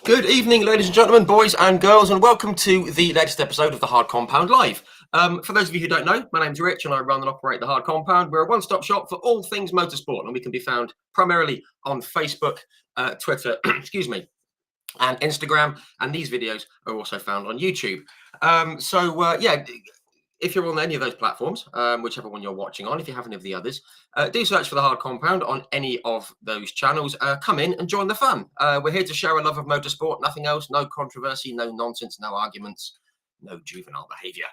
Good evening, ladies and gentlemen, boys and girls, and welcome to the latest episode of the Hard Compound Live. For those of you who don't know, my name's Rich and I run and operate the Hard Compound. We're a one-stop shop for all things motorsport, and we can be found primarily on Facebook, Twitter, excuse me, and Instagram, and these videos are also found on YouTube. If you're on any of those platforms, whichever one you're watching on, if you have any of the others, do search for the Hard Compound on any of those channels. Come in and join the fun. We're here to share a love of motorsport, nothing else, no controversy, no nonsense, no arguments, no juvenile behaviour.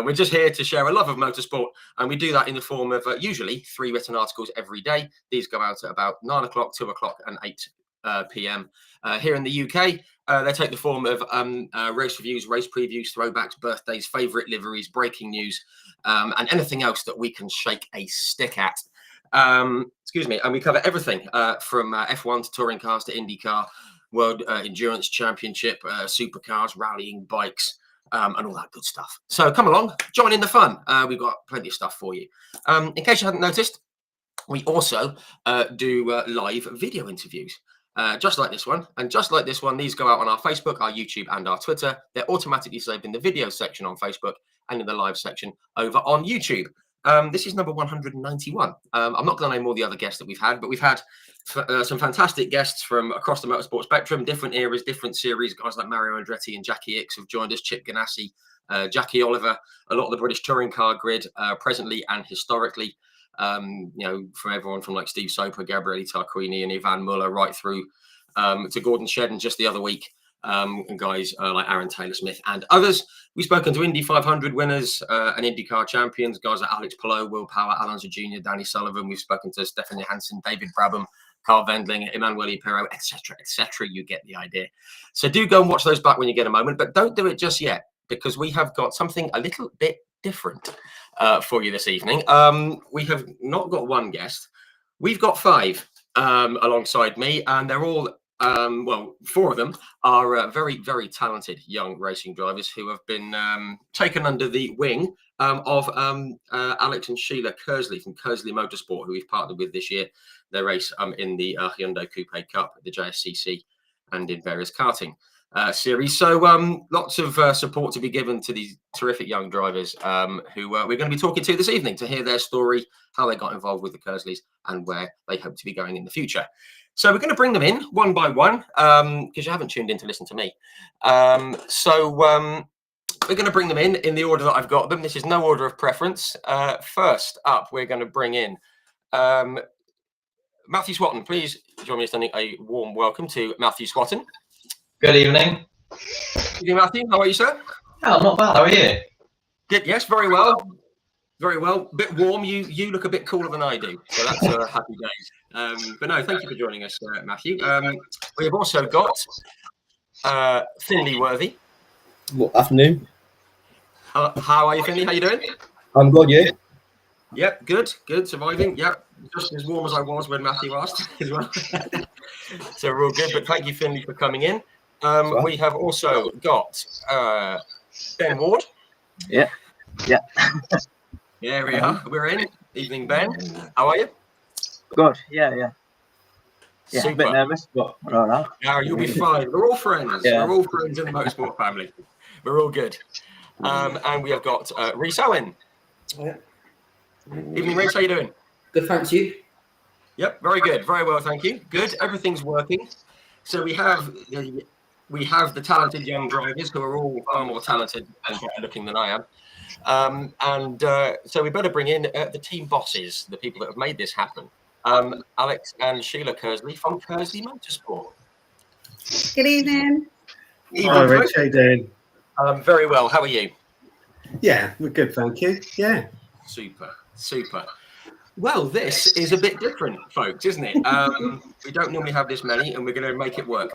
We're just here to share a love of motorsport, and we do that in the form of usually 3 written articles every day. These go out at about 9 o'clock, 2 o'clock and 8 p.m. Here in the UK. They take the form of race reviews, race previews, throwbacks, birthdays, favourite liveries, breaking news, and anything else that we can shake a stick at. Excuse me. And we cover everything from F1 to touring cars to IndyCar, World Endurance Championship, supercars, rallying, bikes, and all that good stuff. So come along, join in the fun. We've got plenty of stuff for you. In case you hadn't noticed, we also do live video interviews. Just like this one, and just like this one, these go out on our Facebook, our YouTube, and our Twitter. They're automatically saved in the video section on Facebook and in the live section over on YouTube. This is number 191. I'm not going to name all the other guests that we've had, but we've had some fantastic guests from across the motorsport spectrum, different eras, different series. Guys like Mario Andretti and Jackie Ickx have joined us, Chip Ganassi, Jackie Oliver, a lot of the British touring car grid, presently and historically. From everyone from like Steve Soper, Gabriele Tarquini, and Ivan Muller, right through to Gordon Shedden just the other week, and guys like Aaron Taylor-Smith and others. We've spoken to Indy 500 winners and IndyCar champions, guys like Alex Palou, Will Power, Alonso Jr., Danny Sullivan. We've spoken to Stephanie Hansen, David Brabham, Carl Wendling, Emanuele Perot, etc., etc. You get the idea. So do go and watch those back when you get a moment, but don't do it just yet, because we have got something a little bit different for you this evening. We have not got one guest. We've got 5 alongside me, and they're all, 4 of them are very, very talented young racing drivers who have been taken under the wing of Alex and Sheila Cursley from Cursley Motorsport, who we've partnered with this year. They race in the Hyundai Coupe Cup, the JSCC, and in various karting series. So lots of support to be given to these terrific young drivers who we're going to be talking to this evening to hear their story, how they got involved with the Cursleys, and where they hope to be going in the future. So we're going to bring them in one by one because you haven't tuned in to listen to me. We're going to bring them in the order that I've got them. This is no order of preference. First up, we're going to bring in Matthew Swatton. Please join me in sending a warm welcome to Matthew Swatton. Good evening. Good evening, Matthew. How are you, sir? Oh, not bad. How are you? Good. Yes, very well. Very well. A bit warm. You look a bit cooler than I do, so that's happy days. But no, thank you for joining us, Matthew. We have also got Finley Worthy. Well, afternoon. How are you, Finley? How you doing? I'm good, you? Yep, good. Surviving. Yep, just as warm as I was when Matthew asked as well. So we're all good. But thank you, Finley, for coming in. We have also got Ben Ward. Yeah. There we are. We're in. Evening, Ben. How are you? Good. Yeah. Super. A bit nervous, but we're all right. No, you'll be fine. We're all friends. Yeah. We're all friends in the motorsport family. We're all good. And we have got Rhys Owen. Yeah. Evening, Rhys. How you doing? Good, thanks. You? Yep, very good. Very well, thank you. Good. Everything's working. So we have the talented young drivers who are all far more talented and better looking than I am. So we better bring in the team bosses, the people that have made this happen. Alex and Sheila Cursley from Cursley Motorsport. Good evening. Hi, Rich. How you doing? Very well. How are you? Yeah, we're good, thank you. Yeah. Super. Well, this is a bit different, folks, isn't it? We don't normally have this many, and we're going to make it work.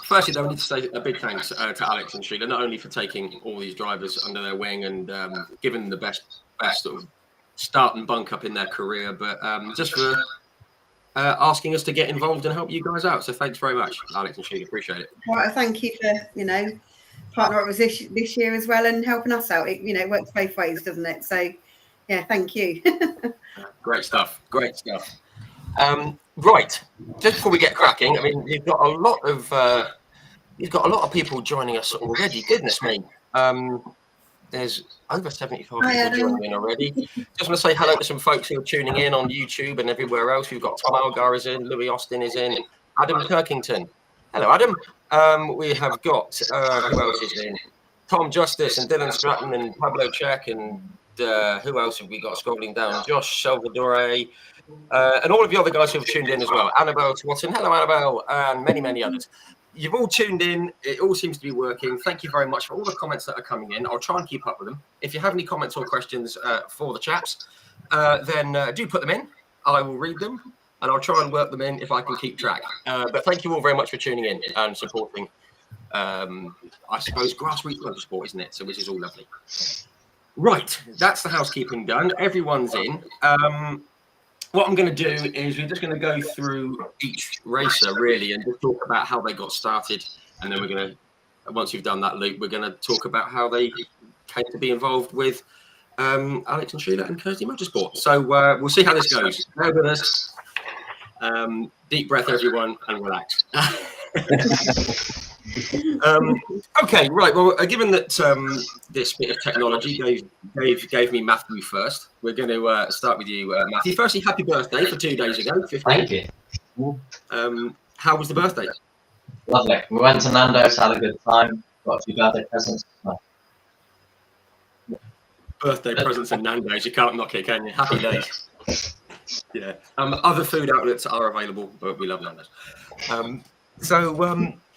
Firstly, though, I need to say a big thanks to Alex and Sheila, not only for taking all these drivers under their wing and giving them the best sort of start and bunk up in their career, but just for asking us to get involved and help you guys out. So thanks very much, Alex and Sheila. Appreciate it. Well, thank you for, partner up with this year as well and helping us out. It works both ways, doesn't it? So, yeah, thank you. Great stuff. Right. Just before we get cracking, I mean, you've got a lot of people joining us already. Goodness me. There's over 75 Hi, people Adam. joining in already. Just want to say hello to some folks who are tuning in on YouTube and everywhere else. We've got Tom Algar is in, Louis Austin is in, Adam Kirkington. Hello, Adam. We have got, who else is in? Tom Justice and Dylan Stratton and Pablo Check and who else have we got scrolling down? Josh Salvadore and all of the other guys who have tuned in as well. Annabelle Swatton. Hello, Annabelle, and many, many others. You've all tuned in. It all seems to be working. Thank you very much for all the comments that are coming in. I'll try and keep up with them. If you have any comments or questions for the chaps, then do put them in. I will read them and I'll try and work them in if I can keep track. But thank you all very much for tuning in and supporting, I suppose, grassroots motorsport, isn't it? So which is all lovely. Right, that's the housekeeping done. Everyone's in. What I'm going to do is we're just going to go through each racer really and just talk about how they got started, and then we're going to, once you've done that loop, we're going to talk about how they came to be involved with Alex and Sheila and Cursley Motorsport. So we'll see how this goes. Bear with us. Deep breath, everyone, and relax. Okay, right. Well, given that this bit of technology gave me Matthew first, we're going to start with you, Matthew. Firstly, happy birthday for 2 days ago. 15. Thank you. How was the birthday? Lovely. We went to Nando's, had a good time, got a few birthday presents. Birthday presents and Nando's, you can't knock it, can you? Happy days. Yeah. Other food outlets are available, but we love Nando's.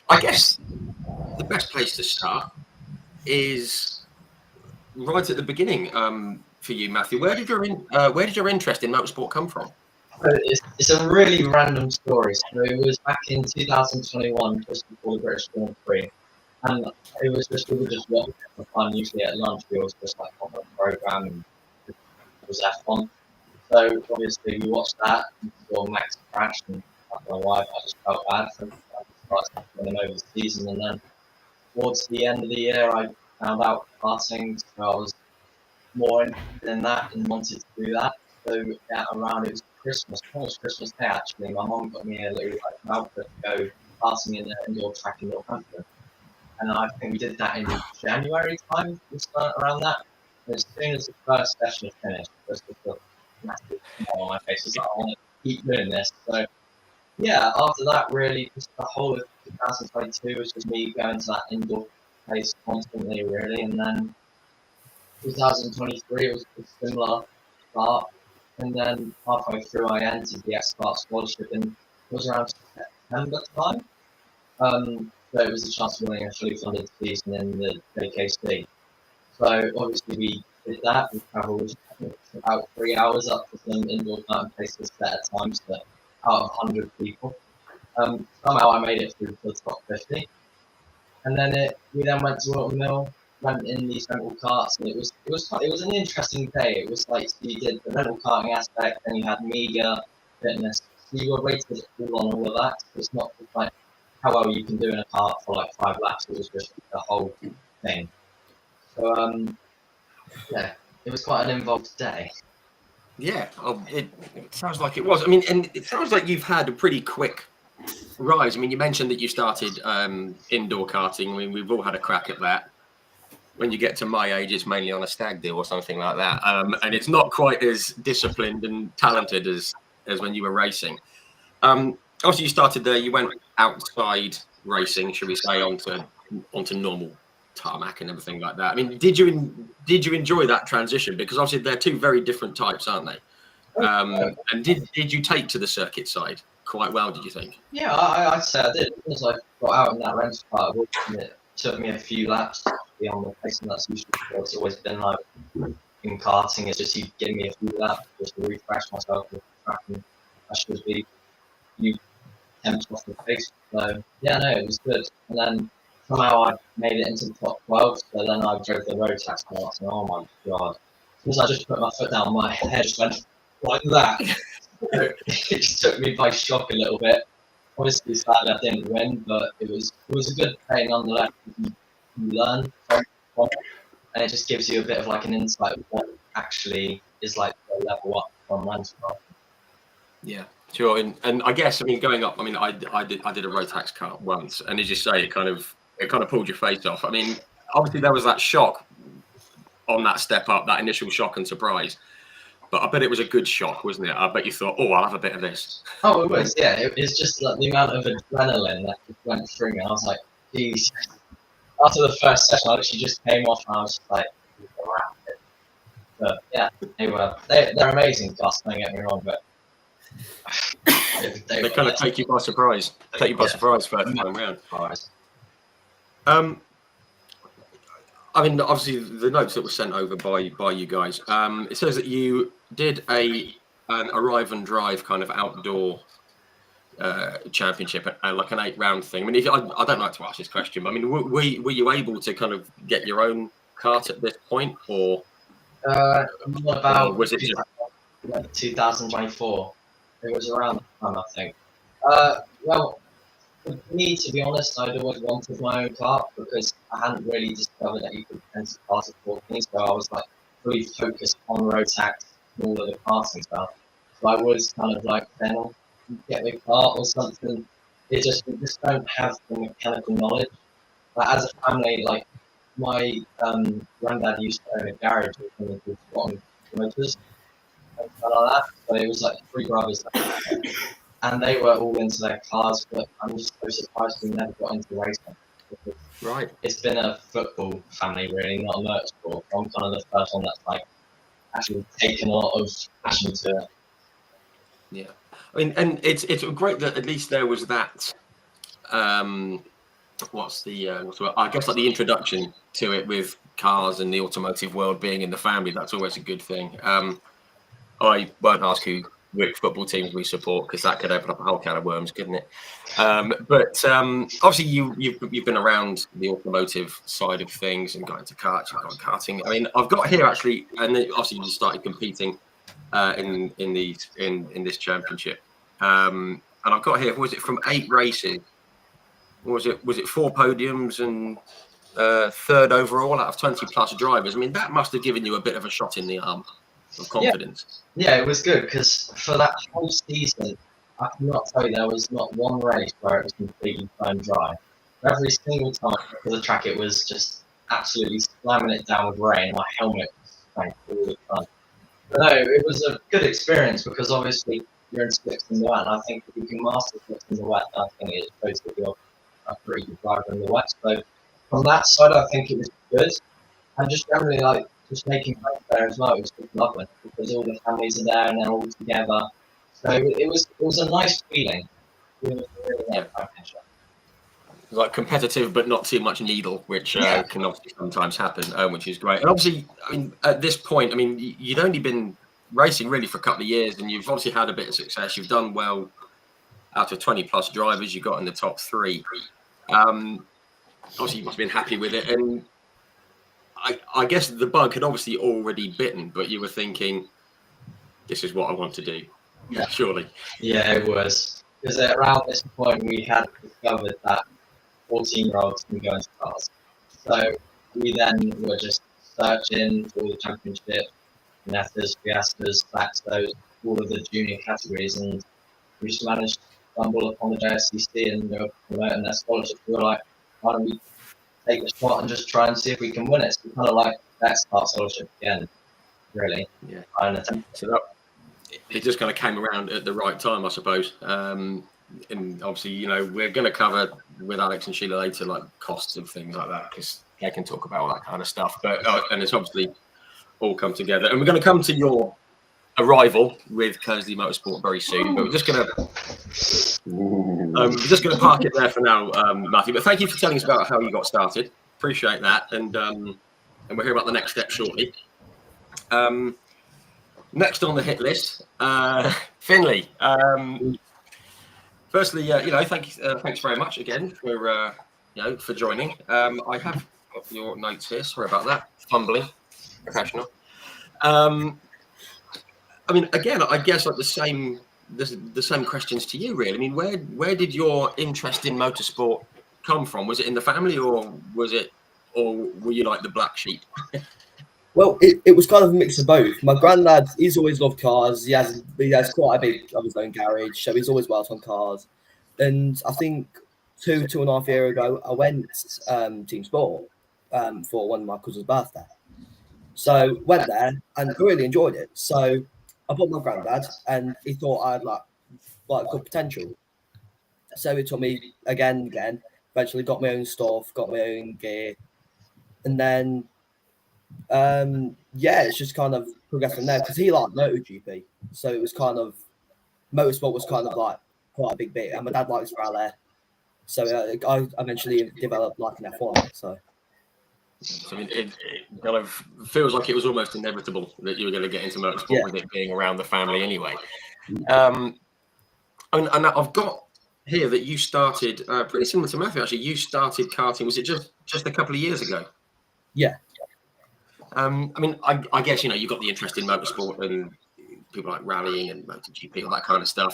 I guess the best place to start is right at the beginning for you, Matthew. Where did your interest in motorsport come from? It's a really random story. So it was back in 2021, just before the British Grand Prix, and it was just we were just watching it for fun. Usually at lunch, we always just like on the program, and it was F1. So obviously we watched that and saw Max crash, and my wife, I just felt bad for him over the season, and then towards the end of the year, I found out karting, so I was more interested in that and wanted to do that. So yeah, around it was Christmas, almost Christmas Day actually. My mum got me a little outfit to go karting in an indoor track in Northampton, and I think we did that in January time. We started around that. And as soon as the first session finished, there was just a massive smile on my face. I was like, I want to keep doing this. So yeah, after that, really, just the whole of 2022 was just me going to that indoor place constantly, really. And then 2023, it was a similar start. And then halfway through, I entered the X-Spark scholarship, and it was around September time. So it was a chance of winning a fully funded season in the JKC. So obviously we did that. We travelled about 3 hours up to some indoor mountain places set at times that out of 100 people. Somehow I made it through to the top 50. And then we then went to Wilton Mill, went in these rental karts, and it was an interesting day. It was like, so you did the rental karting aspect, then you had media, fitness. So you were rated all on all of that. So it's not just like how well you can do in a kart for like 5 laps. It was just the whole thing. So yeah, it was quite an involved day. Yeah, it sounds like it was. I mean, and it sounds like you've had a pretty quick rise. I mean, you mentioned that you started indoor karting. I mean, we've all had a crack at that. When you get to my age, it's mainly on a stag do or something like that. And it's not quite as disciplined and talented as when you were racing. Obviously, you started there. You went outside racing, should we say, onto normal tarmac and everything like that. I mean, did you enjoy that transition? Because obviously they're two very different types, aren't they? And did you take to the circuit side quite well, did you think? Yeah, I'd say I did. As I got out in that rental car, it took me a few laps to be on the pace, and that's usually what it's always been like in karting. It's just you give me a few laps just to refresh myself with the track, and I should be temped off the pace. So yeah, no, it was good. And then somehow I made it into the top 12, so then I drove the road tax karts, and oh my god. As I just put my foot down, my head just went like that. It just took me by shock a little bit. Obviously, sadly, I didn't win, but it was a good play nonetheless. You learn from it, and it just gives you a bit of like an insight of what actually is like the level up from Landscraft. Yeah. Sure, and I guess going up. I did a Rotax kart once, and as you say, it kind of pulled your face off. Obviously there was that shock on that step up, that initial shock and surprise. But I bet it was a good shock, wasn't it? I bet you thought, oh, I'll have a bit of this. Oh, it was, yeah. It's just like the amount of adrenaline that just went through me. I was like, geez. After the first session, I actually just came off and I was just like, around it. But yeah, they're amazing cars, don't get me wrong, but they kind of take you by surprise. Take you by surprise first time round. Obviously, the notes that were sent over by you guys, it says that you did an arrive and drive kind of outdoor championship, like an 8-round thing. I don't like to ask this question, but were you able to kind of get your own kart at this point, or what about was it just 2024? It was around that time, I think. Well, for me, to be honest, I'd always wanted my own kart because I hadn't really discovered that you could enter kart at 14, so I was like fully focused on Rotax and all of the karting stuff. So I was kind of like, then I'll get the kart or something. We just don't have the mechanical knowledge. Like, as a family, like my granddad used to own a garage with something called Swatton motors and stuff like that. So it was like 3 brothers. And they were all into their cars, but I'm just so surprised we never got into racing. right? It's been a football family, really, not a motorsport. I'm kind of the first one that's like actually taken a lot of passion to it. Yeah, and it's great that at least there was that. What's the I guess like the introduction to it with cars and the automotive world being in the family. That's always a good thing. I won't ask which football teams we support because that could open up a whole can of worms, couldn't it? But obviously you've been around the automotive side of things and got into karts, you've got karting. I've got here actually, and then obviously you started competing in this championship, and I've got here. Was it from 8 races? Was it 4 podiums and 3rd overall out of 20 plus drivers? That must have given you a bit of a shot in the arm of confidence. Yeah, it was good because for that whole season, I cannot tell you there was not one race where it was completely bone dry. Every single time for the track, it was just absolutely slamming it down with rain. My helmet was stank all the time. But no, it was a good experience because obviously you're in slicks in the wet, and I think if you can master slicks in the wet, I think it shows that you're a pretty good driver in the wet. So from that side, I think it was good, and just generally just making friends there as well. It was just lovely because all the families are there and they're all together. So it was a nice feeling. It was a really nice championship. Like competitive, but not too much needle, which can obviously sometimes happen, which is great. And obviously, at this point, you'd only been racing really for a couple of years, and you've obviously had a bit of success. You've done well out of 20 plus drivers. You got in the top 3. Obviously, you must have been happy with it, and I guess the bug had obviously already bitten, but you were thinking, this is what I want to do. Yeah. Surely. Yeah, it was. Because around this point, we had discovered that 14-year-olds can go into cars. So we then were just searching for the championship, Nethers, Fiestas, Saxos, all of the junior categories, and we just managed to stumble upon the JSCC and they were promoting their scholarships. We were like, why don't we take a shot and just try and see if we can win it? So kind of like that start scholarship again, really. Yeah. So that it just kind of came around at the right time, I suppose. And obviously, we're going to cover with Alex and Sheila later, like costs of things like that, because they can talk about all that kind of stuff. But and it's obviously all come together. And we're going to come to your arrival with Cursley Motorsport very soon. But we're just going to park it there for now, Matthew. But thank you for telling us about how you got started. Appreciate that. And we'll hear about the next step shortly. Next on the hit list, Finley. Firstly, thanks very much again for joining. I have got your notes here. Sorry about that. Fumbling, professional. Again, I guess like the same questions to you, really. Where did your interest in motorsport come from? Was it in the family, or were you like the black sheep? Well, it was kind of a mix of both. My granddad, he's always loved cars. He has quite a big of his own garage, so he's always worked on cars. And I think two and a half years ago, I went Team Sport for one of my cousin's birthday. So went there and really enjoyed it. So I bought my granddad, and he thought I had like good potential. So he took me again. Eventually got my own stuff, got my own gear, and then it's just kind of progressed from there because he liked MotoGP, so it was kind of motorsport was kind of like quite a big bit, and my dad likes rally, so I eventually developed like an F1. So I mean, it kind of feels like it was almost inevitable that you were going to get into motorsport with it being around the family anyway. And I've got here that you started pretty similar to Matthew. Actually, you started karting. Was it just a couple of years ago? Yeah. I mean, I guess you got the interest in motorsport and people like rallying and MotoGP, all that kind of stuff.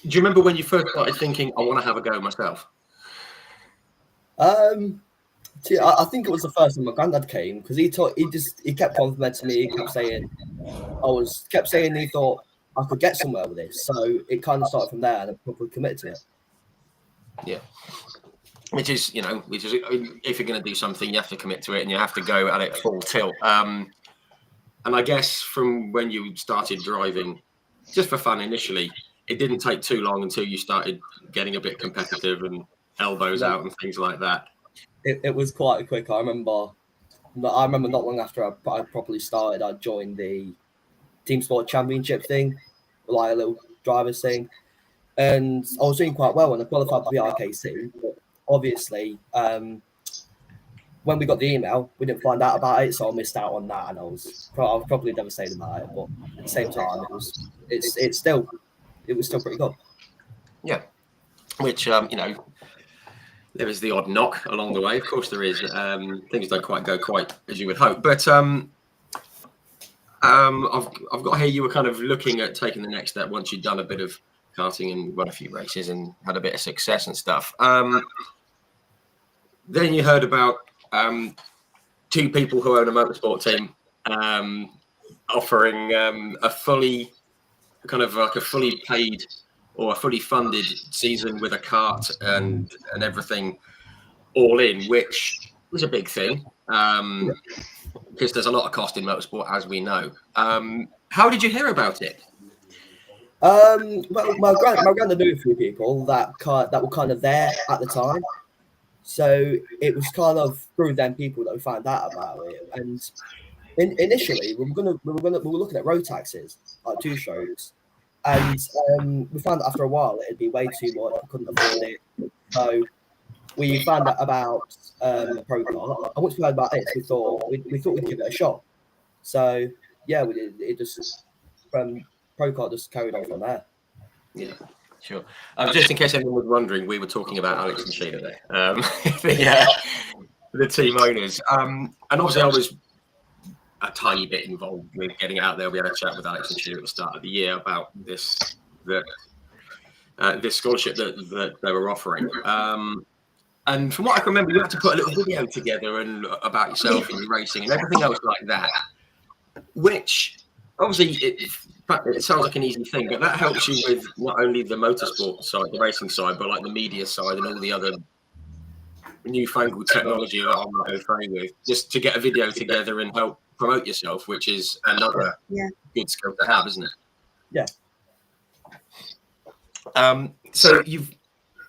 Do you remember when you first started thinking, I want to have a go myself? I think it was the first time my granddad came because he kept complimenting me. He kept saying he thought I could get somewhere with this. So it kind of started from there, and I probably committed to it. Yeah. Which is, if you're going to do something, you have to commit to it and you have to go at it full tilt. And I guess from when you started driving, just for fun initially, it didn't take too long until you started getting a bit competitive and elbows out and things like that. It was quite quick. I remember not long after I properly started, I joined the Team Sport Championship thing, like a little driver's thing. And I was doing quite well when I qualified for the RKC. But obviously, when we got the email, we didn't find out about it, so I missed out on that, and I was probably devastated about it. But at the same time, it was still pretty good. Yeah, which there is the odd knock along the way. Of course, there is. Things don't quite go quite as you would hope, but I've got here. You were kind of looking at taking the next step once you'd done a bit of karting and run a few races and had a bit of success and stuff. Then you heard about two people who own a motorsport team offering a fully paid or a fully funded season with a kart and everything all in, which was a big thing because there's a lot of cost in motorsport, as we know. How did you hear about it? Well, my granddad knew a few people that were kind of there at the time, so it was kind of through them people that we found out about it. And initially, we were looking at road taxes, like 2 strokes, and we found that after a while it'd be way too much. We couldn't afford it, so we found out about pro kart. And once we heard about it, we thought we'd give it a shot. So yeah, we did. It just from pro kart just carried on from there. Yeah, sure. Just in case anyone was wondering, we were talking about Alex and Sheila there, the team owners. And obviously I was a tiny bit involved with getting out there. We had a chat with Alex and Sheila at the start of the year about this scholarship that they were offering. And from what I can remember, you had to put a little video together and about yourself and your racing and everything else like that, which obviously it sounds like an easy thing, but that helps you with not only the motorsport side, the racing side, but like the media side and all the other newfangled technology that I'm not okay with, just to get a video together and help promote yourself, which is another good skill to have, isn't it? Yeah. So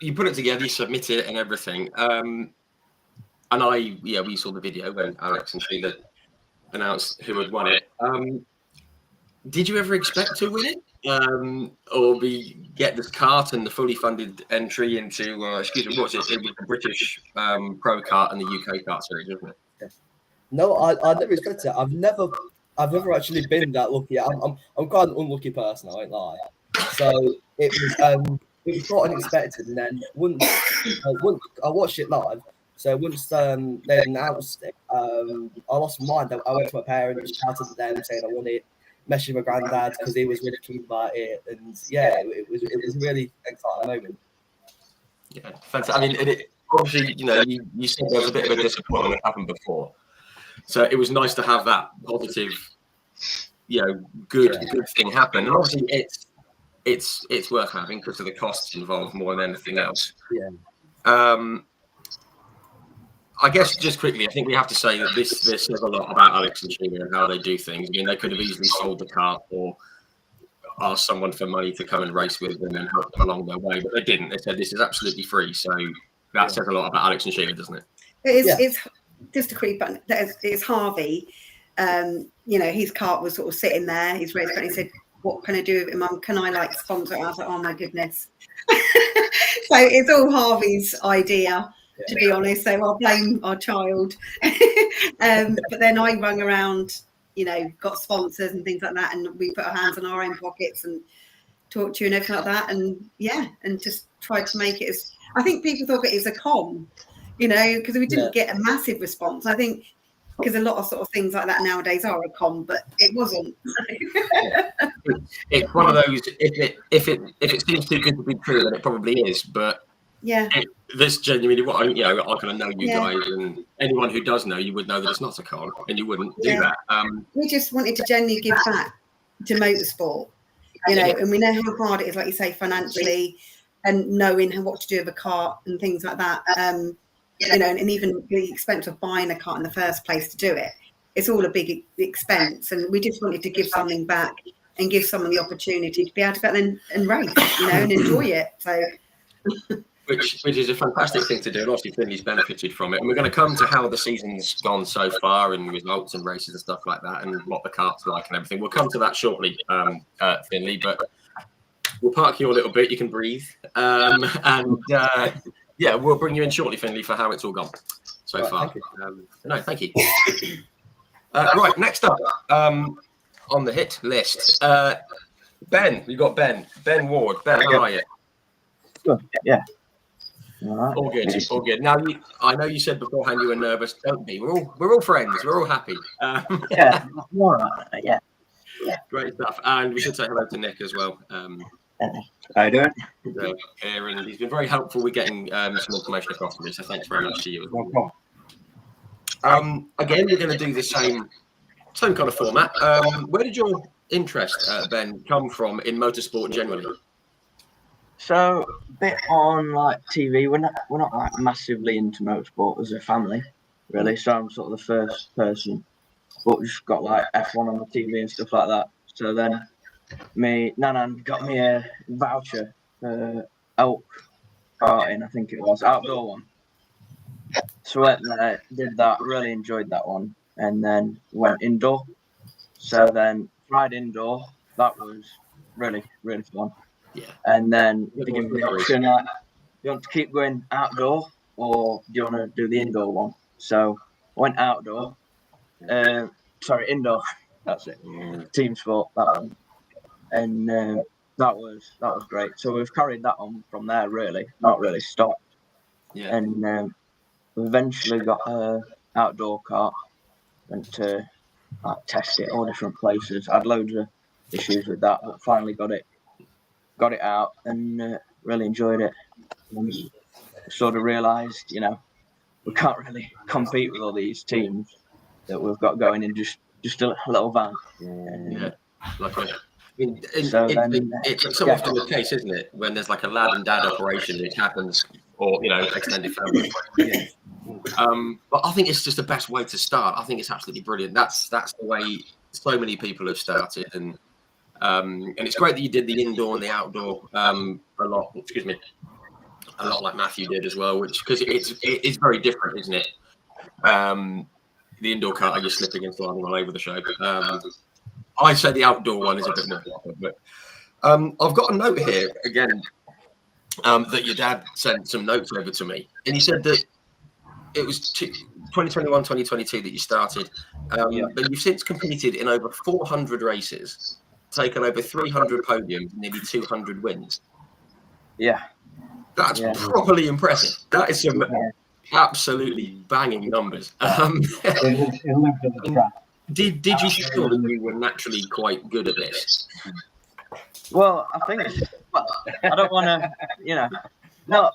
you put it together, you submit it and everything. And we saw the video when Alex and Sheila announced who had won it. Did you ever expect to win it? Or get this kart and the fully funded entry into, what's it? It was the British Pro Kart and the UK Kart Series, wasn't it? Yeah. No, I never expected it. I've never actually been that lucky. I'm quite an unlucky person, I won't lie. So it was quite unexpected, and then once I watched it live. So once they announced it, I lost my mind. I went to my parents, shouted at them, saying I won it. Messaged my granddad because he was really keen about it, and it was a really exciting moment. Yeah, fantastic. I mean, obviously, you said there was a bit of a disappointment that happened before. So it was nice to have that positive, good thing happen. And obviously it's worth having because of the costs involved more than anything else. Yeah. I guess just quickly, I think we have to say that this says a lot about Alex and Sheila and how they do things. I mean, they could have easily sold the car or asked someone for money to come and race with them and help them along their way, but they didn't. They said this is absolutely free. So that says a lot about Alex and Sheila, doesn't it? It's just a quick button. It's Harvey. His cart was sort of sitting there. His race car. He said, "What can I do with it, Mum? Can I sponsor it?" I was like, "Oh my goodness!" So it's all Harvey's idea, to be honest. So I'll blame our child. But then I rung around, got sponsors and things like that, and we put our hands in our own pockets and talked to you and everything like that, and just tried to make it as. I think people thought it was a con. Because we didn't get a massive response. I think because a lot of sort of things like that nowadays are a con, but it wasn't. It's one of those. If it seems too good to be true, then it probably is. But this genuinely, what I kind of know you guys, and anyone who does know you would know that it's not a con, and you wouldn't do that. We just wanted to genuinely give back to motorsport, and we know how hard it is, like you say, financially, and knowing what to do with a car and things like that. And even the expense of buying a car in the first place to do it, it's all a big expense. And we just wanted to give something back and give someone the opportunity to be able to go and race, and enjoy it. So, which is a fantastic thing to do. And obviously, Finley's benefited from it. And we're going to come to how the season's gone so far and results and races and stuff like that, and what the cart's like and everything. We'll come to that shortly, Finley. But we'll park you a little bit. You can breathe, yeah, we'll bring you in shortly, Finley, for how it's all gone so far. Thank you. Right, next up on the hit list, Ben. We've got Ben Ward. Ben, how are you? Good. Yeah. All right. All good. All good. Now, I know you said beforehand you were nervous. Don't be. We're all friends. We're all happy. Yeah. All right. Yeah. Great stuff. And we should say hello to Nick as well. How you doing? Here, and he's been very helpful with getting some information across to me. So thanks very much to you. No problem. Again, we're going to do the same kind of format. Where did your interest, Ben, come from in motorsport generally? So, a bit on TV. We're not massively into motorsport as a family, really. So I'm sort of the first person, but we've just got F1 on the TV and stuff like that. So then. Me Nanan got me a voucher for elk karting, I think it was, outdoor one. So went there, did that, really enjoyed that one, and then went indoor. So then tried indoor, that was really, really fun. Yeah. And then they gave me the option, do you want to keep going outdoor or do you want to do the indoor one? So I went outdoor, indoor, that's it, team sport, that one. And that was great. So we've carried that on from there, really, not really stopped. Yeah. And we eventually got an outdoor kart, went to test it all different places. I had loads of issues with that, but finally got it out and really enjoyed it. And sort of realised, we can't really compete with all these teams that we've got going in just a little van. Luckily. It's so often the case, isn't it? When there's a lad and dad operation, which happens, or extended family. But I think it's just the best way to start. I think it's absolutely brilliant. That's the way so many people have started, and it's great that you did the indoor and the outdoor a lot. Excuse me, a lot like Matthew did as well, because it's very different, isn't it? The indoor kart, you're slipping and sliding all over the show. I'd say the outdoor one is a bit more proper, but I've got a note here again that your dad sent some notes over to me, and he said that it was 2021, 2022 that you started, but you've since competed in over 400 races, taken over 300 podiums, nearly 200 wins. Yeah, that's properly impressive. That is some absolutely banging numbers. Did you feel that you were naturally quite good at this? Well, I think I don't want to, no.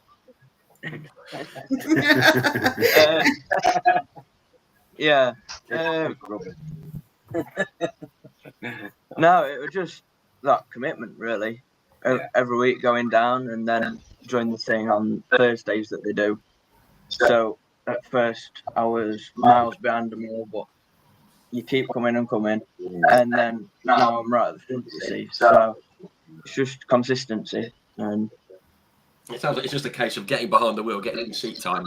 No, it was just that commitment, really. Every week going down and then join the thing on Thursdays that they do. So at first I was miles behind them all, but you keep coming and coming, and then now I'm right at the front, you see. So it's just consistency. And it sounds like it's just a case of getting behind the wheel, getting seat time,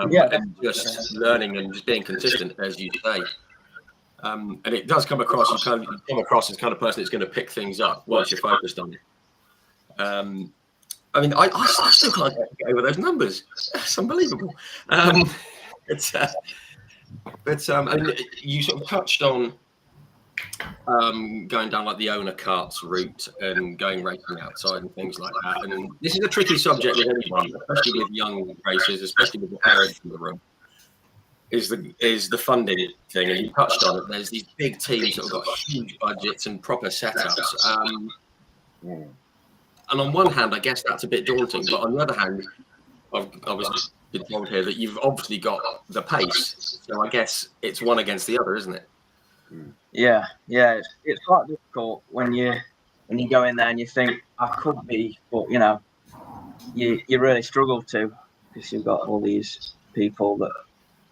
Yeah. and just learning and just being consistent, as you say. And it does come across, you come across as the kind of person that's going to pick things up once you're focused on it. I mean, I still can't get over those numbers. It's unbelievable. I mean, you sort of touched on going down like the owner carts route and going racing outside and things like that. And this is a tricky subject with anyone, especially with young racers, especially with the parents in the room. Is the funding thing, and you touched on it. There's these big teams that have got huge budgets and proper setups. And on one hand, I guess that's a bit daunting, but on the other hand, I've obviously been told here that you've obviously got the pace. So I guess it's one against the other, isn't it? yeah, it's quite difficult when you go in there and you think I could be, but you really struggle to, because you've got all these people that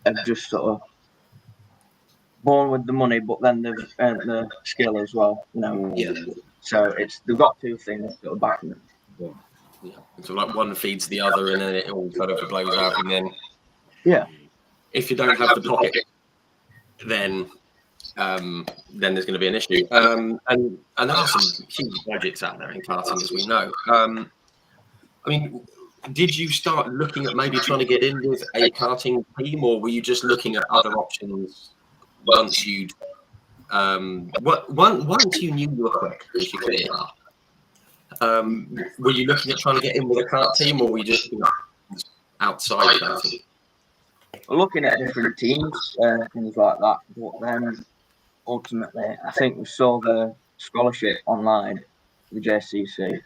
are just sort of born with the money, but then they've earned the skill as well. Yeah. So they've got two things that are backing them. Yeah. So like one feeds the other, and then it all kind of blows out. And then if you don't have the pocket, then there's going to be an issue. And there are some huge budgets out there in karting, as we know. I mean, did you start looking at maybe trying to get in with a karting team, or were you just looking at other options once you'd once you knew you were quick, as you clearly are? Were you looking at trying to get in with a kart team, or were you just outside karting? Looking at different teams, things like that, but then ultimately, I think we saw the scholarship online, the JCC,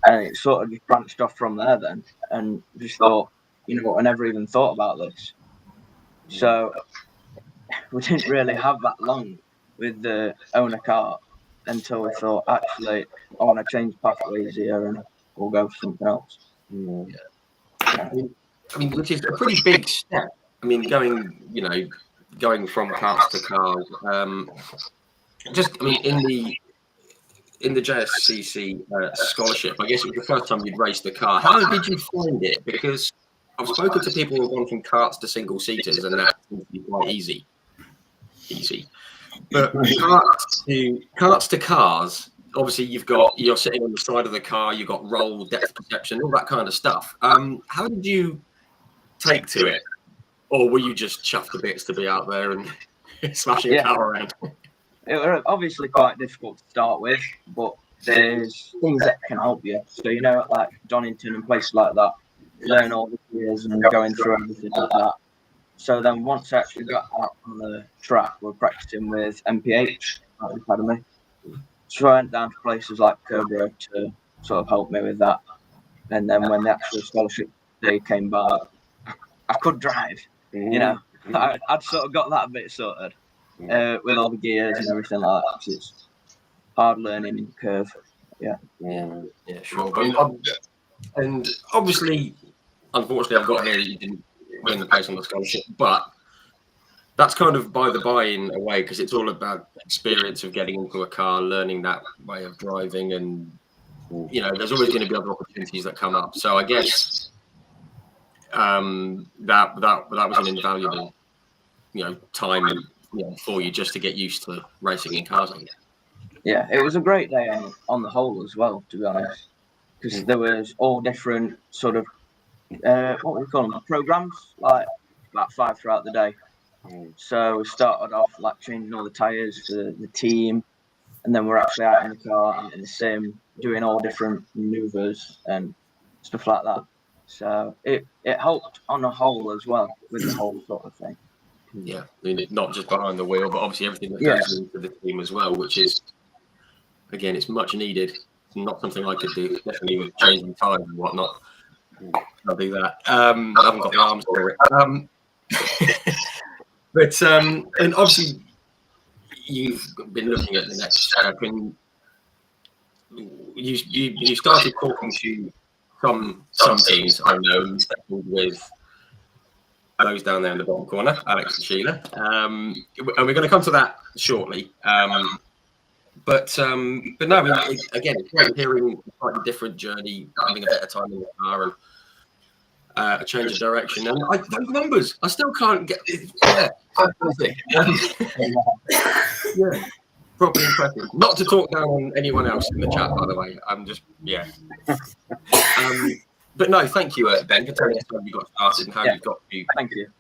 and it sort of just branched off from there then, and just thought, I never even thought about this. So we didn't really have that long with the owner kart until we thought, actually, I want to change pathways here and we'll go for something else. I mean, which is a pretty big step. I mean, going from karts to cars. In the JSCC scholarship, I guess it was the first time you'd raced the car. How did you find it? Because I've spoken to people who've gone from karts to single seaters, and that seems to be quite easy. But karts to cars, obviously you're sitting on the side of the car, you've got roll, depth perception, all that kind of stuff. How did you take to it? Or were you just chuffed to bits to be out there and smashing a car around? It was obviously quite difficult to start with, but there's things that can help you. So, like Donington and places like that, learn all the gears and going through everything like that. So then once I actually got out on the track, we're practicing with MPH at the academy. So I went down to places like Cobra to sort of help me with that. And then when the actual scholarship day came by, I could drive, I'd sort of got that bit sorted with all the gears and everything like that. So it's hard learning curve. Yeah, sure. And obviously, unfortunately, I've got here that you didn't win the place on the scholarship, but that's kind of by the buy-in away, because it's all about experience of getting into a car, learning that way of driving, and there's always going to be other opportunities that come up. So I guess that was an invaluable time for you just to get used to racing in cars. Yeah, it was a great day on the whole as well, to be honest, because there was all different sort of what we call them, programs, like about 5 throughout the day. So we started off like changing all the tires for the team, and then we're actually out in the car in the sim doing all different maneuvers and stuff like that. So it helped on the whole as well with the whole sort of thing. Yeah, I mean, not just behind the wheel, but obviously everything that goes into the team as well, which is, again, it's much needed. It's not something I could do, definitely with changing tires and whatnot. I'll do that. I haven't got the arms for it. But and obviously you've been looking at the next step, and you started talking to some teams I know, and settled with those down there in the bottom corner, Alex and Sheila. And we're going to come to that shortly. But no, I mean, again, it's great hearing a slightly different journey, having a better time in the car, and a change of direction. And those numbers, I still can't get. Yeah, fantastic. Yeah, properly impressive. Not to talk down on anyone else in the chat, by the way. I'm just, yeah. But no, thank you, Ben, for telling us how you got started and how you've got to Thank you.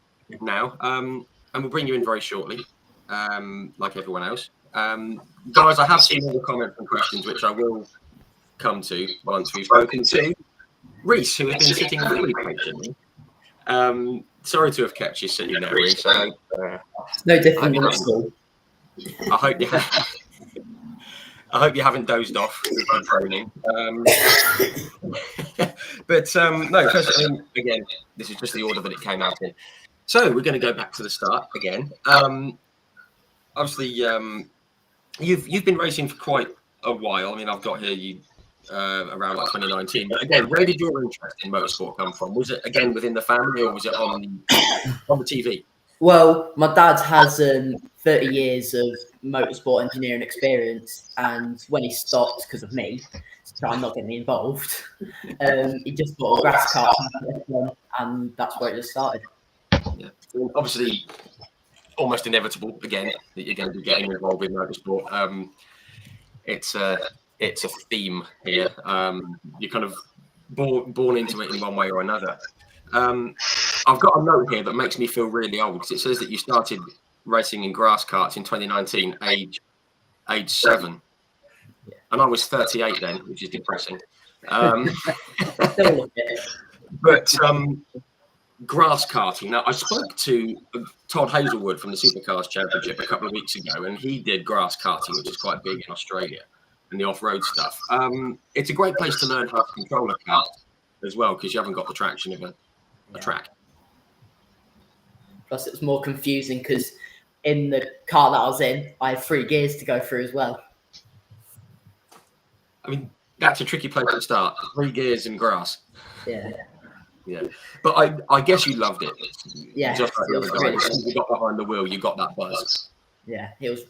now. And we'll bring you in very shortly, like everyone else. Guys, I have seen all the comments and questions, which I will come to once we've spoken to Rhys, who has been sitting really patiently. Sorry to have kept you sitting there, Rhys. It's no different than at school. I hope you haven't dozed off with your training. But no, first, again, this is just the order that it came out in. So we're going to go back to the start again. Obviously, you've been racing for quite a while. I mean, I've got here you around like 2019. But again, where did your interest in motorsport come from? Was it again within the family, or was it on the TV? Well, my dad has 30 years of motorsport engineering experience, and when he stopped because of me, so I'm not getting involved, he just bought a grass kart, and that's where it just started. Yeah, obviously, almost inevitable again that you're going to be getting involved with motorsport. It's a theme here. You're kind of born into it in one way or another. I've got a note here that makes me feel really old, because it says that you started racing in grass karts in 2019, age 7, and I was 38 then, which is depressing. But grass karting. Now, I spoke to Todd Hazelwood from the Supercars Championship a couple of weeks ago, and he did grass karting, which is quite big in Australia, and the off-road stuff. It's a great place to learn how to control a kart as well, because you haven't got the traction of a track. Plus, it was more confusing because in the car that I was in, I had 3 gears to go through as well. I mean, that's a tricky place to start. 3 gears in grass. Yeah. Yeah, but I guess you loved it. Yeah, just like the other really guys. You got behind the wheel, you got that buzz. Yeah, it was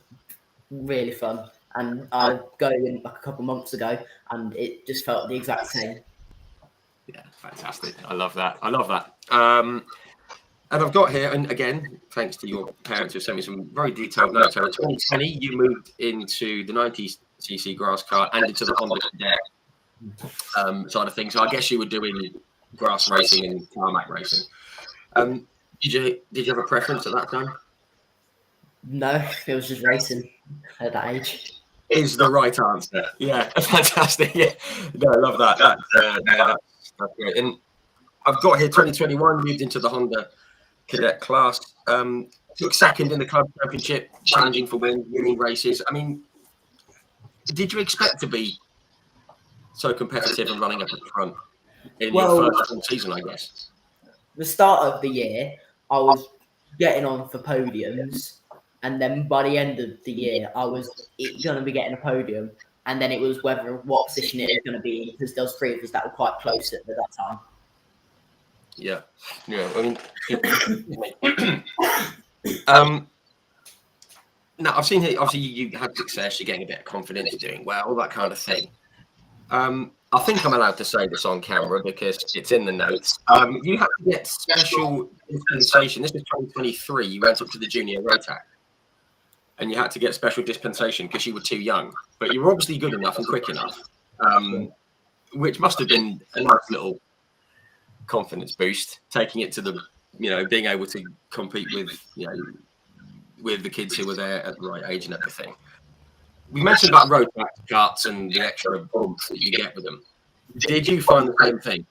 really fun. And I go in like a couple months ago, and it just felt the exact same. Yeah, fantastic. I love that. And I've got here, and again, thanks to your parents who sent me some very detailed notes. So in 2020, you moved into the 90cc grass kart and into the Honda Cadet side of things. So I guess you were doing grass racing and tarmac racing. Did you have a preference at that time? No, it was just racing at that age. Is the right answer. Yeah, fantastic. Yeah, no, I love that. That's great. And I've got here 2021, moved into the Honda Cadet class, took second in the club championship, challenging for winning races. I mean, did you expect to be so competitive and running up at the front in your first full season, I guess? The start of the year, I was getting on for podiums, and then by the end of the year, I was going to be getting a podium, and then it was what position it was going to be, because there was 3 of us that were quite close at that time. Yeah. I mean, now I've seen here. Obviously, you had success. You're getting a bit of confidence. You're doing well, all that kind of thing. I think I'm allowed to say this on camera because it's in the notes. You had to get special dispensation. This was 2023. You went up to the junior rotac, and you had to get special dispensation because you were too young. But you were obviously good enough and quick enough, which must have been a nice little confidence boost, taking it to the, being able to compete with the kids who were there at the right age and everything. We mentioned about road karts and the extra bumps that you get with them. Did you find the same thing?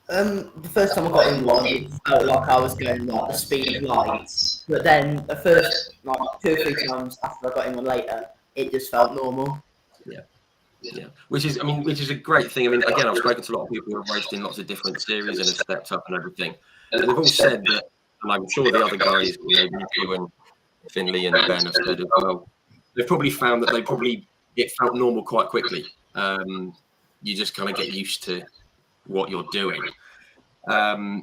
The first time I got in one, it felt like I was going like the speed of light. But then the first 2 or 3 times after I got in one later, it just felt normal. Yeah, which is a great thing. I mean, again, I've spoken to a lot of people who have raced in lots of different series and have stepped up and everything. And they've all said that and I'm sure the other guys, you and Finley and Ben have said as well, they've probably found that it felt normal quite quickly. You just kind of get used to what you're doing. I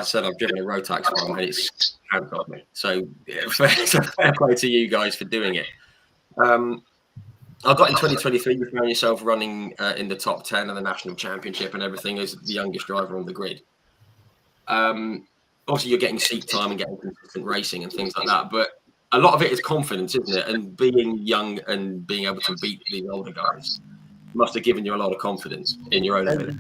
said I've driven a Rotax one, and it's handcuffed me. So fair play to you guys for doing it. I got in 2023. You found yourself running in the top 10 of the national championship and everything as the youngest driver on the grid. Obviously, you're getting seat time and getting consistent racing and things like that. But a lot of it is confidence, isn't it? And being young and being able to beat the older guys must have given you a lot of confidence in your own ability.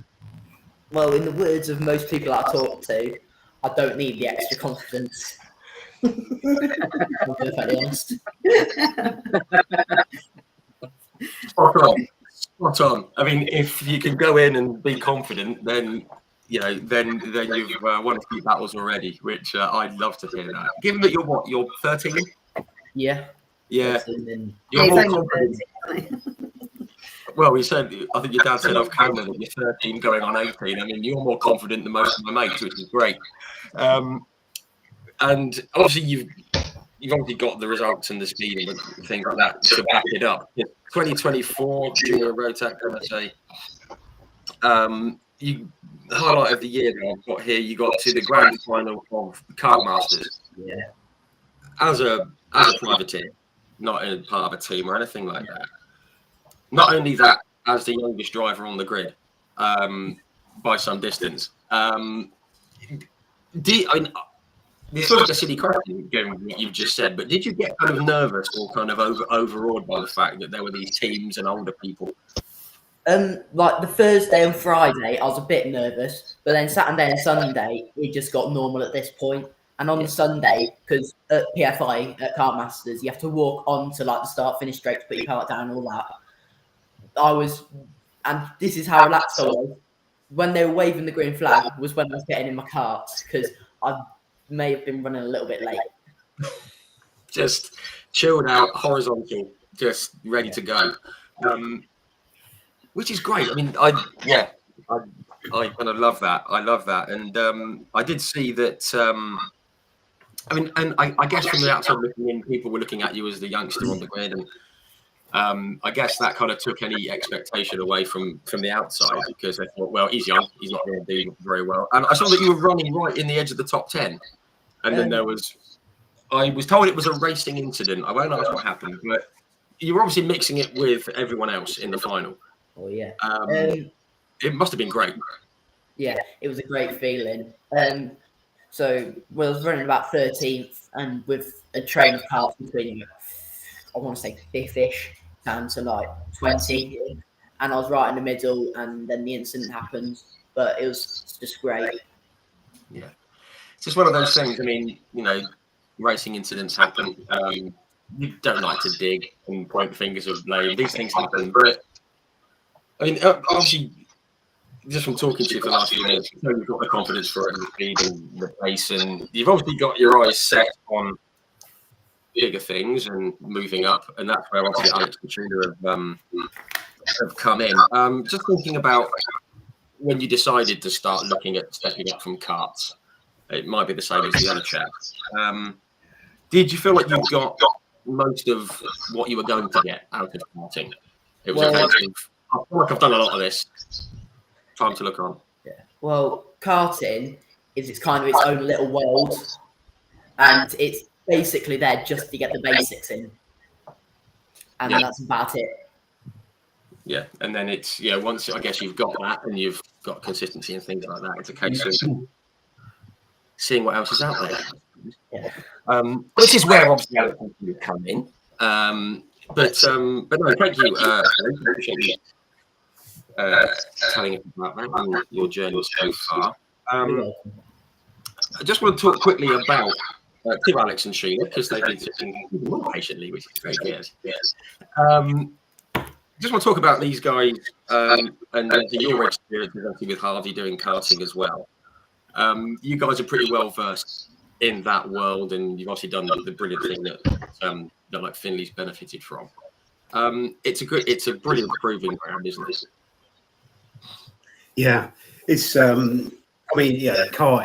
Well, in the words of most people I talk to, I don't need the extra confidence. I'm perfectly honest. Spot on. I mean, if you can go in and be confident, then then you've won a few battles already, which I'd love to hear that. Given that you're 13? Yeah. Yeah. 13. You're more confident. Well, I think your dad said off camera that you're 13 going on 18. I mean, you're more confident than most of my mates, which is great. And obviously you've obviously got the results and the speed and things like that to back it up. 2024 Junior Rotax MSA. The highlight of the year that I've got here, you got to the grand final of the Kart Masters. Yeah. As a privateer, not in part of a team or anything like that. Not only that, as the youngest driver on the grid, by some distance. This looks like a silly question, given what you've just said, but did you get kind of nervous or kind of overawed by the fact that there were these teams and older people? Like the Thursday and Friday, I was a bit nervous, but then Saturday and Sunday, it just got normal at this point. And on the Sunday, because at PFI, at Kart Masters, you have to walk on to like the start-finish straight to put your cart down and all that. And this is how relaxed I was. When they were waving the green flag was when I was getting in my cart, because I may have been running a little bit late. Just chilled out, horizontal, just ready to go. Which is great. I mean, I kind of love that. I love that. And I did see that, I guess from the outside looking in, people were looking at you as the youngster on the grid. And I guess that kind of took any expectation away from the outside, because they thought, well, he's young. He's not going to do very well. And I saw that you were running right in the edge of the top 10. And then I was told it was a racing incident. I won't ask what happened, but you were obviously mixing it with everyone else in the final. Oh, yeah. It must have been great. Yeah, it was a great feeling. So I was running about 13th, and with a train of cars between, I want to say 5th-ish down to like 20, and I was right in the middle, and then the incident happened. But it was just great. Yeah, it's just one of those things. I mean, racing incidents happen. You don't like to dig and point fingers of blame. These things happen, but I mean, obviously, just from talking to you for the last few minutes, you've got the confidence for it, and the speed and the pace, and you've obviously got your eyes set on bigger things and moving up, and that's where obviously Alex and Trina have come in. Just thinking about when you decided to start looking at stepping up from karts, it might be the same as the other chaps. Did you feel like you got most of what you were going to get out of karting? It was a case of, I feel like I've done a lot of this. Time to look on. Yeah. Well, karting it's kind of its own little world, and it's basically there just to get the basics in, and that's about it. Yeah, and then it's once I guess you've got that and you've got consistency and things like that, it's a case of seeing what else is out there. Yeah. Which is where obviously Alex would come in. But no, thank you. I appreciate you telling us about that and your journey so far. I just want to talk quickly about to Alex and Sheila, because they've been sitting more patiently, which is very good. Yes. Just want to talk about these guys and your experiences actually with Harvey doing karting as well. You guys are pretty well versed in that world, and you've obviously done the brilliant thing that like Finley's benefited from. It's a brilliant proving ground, isn't it? Yeah, it's. Karting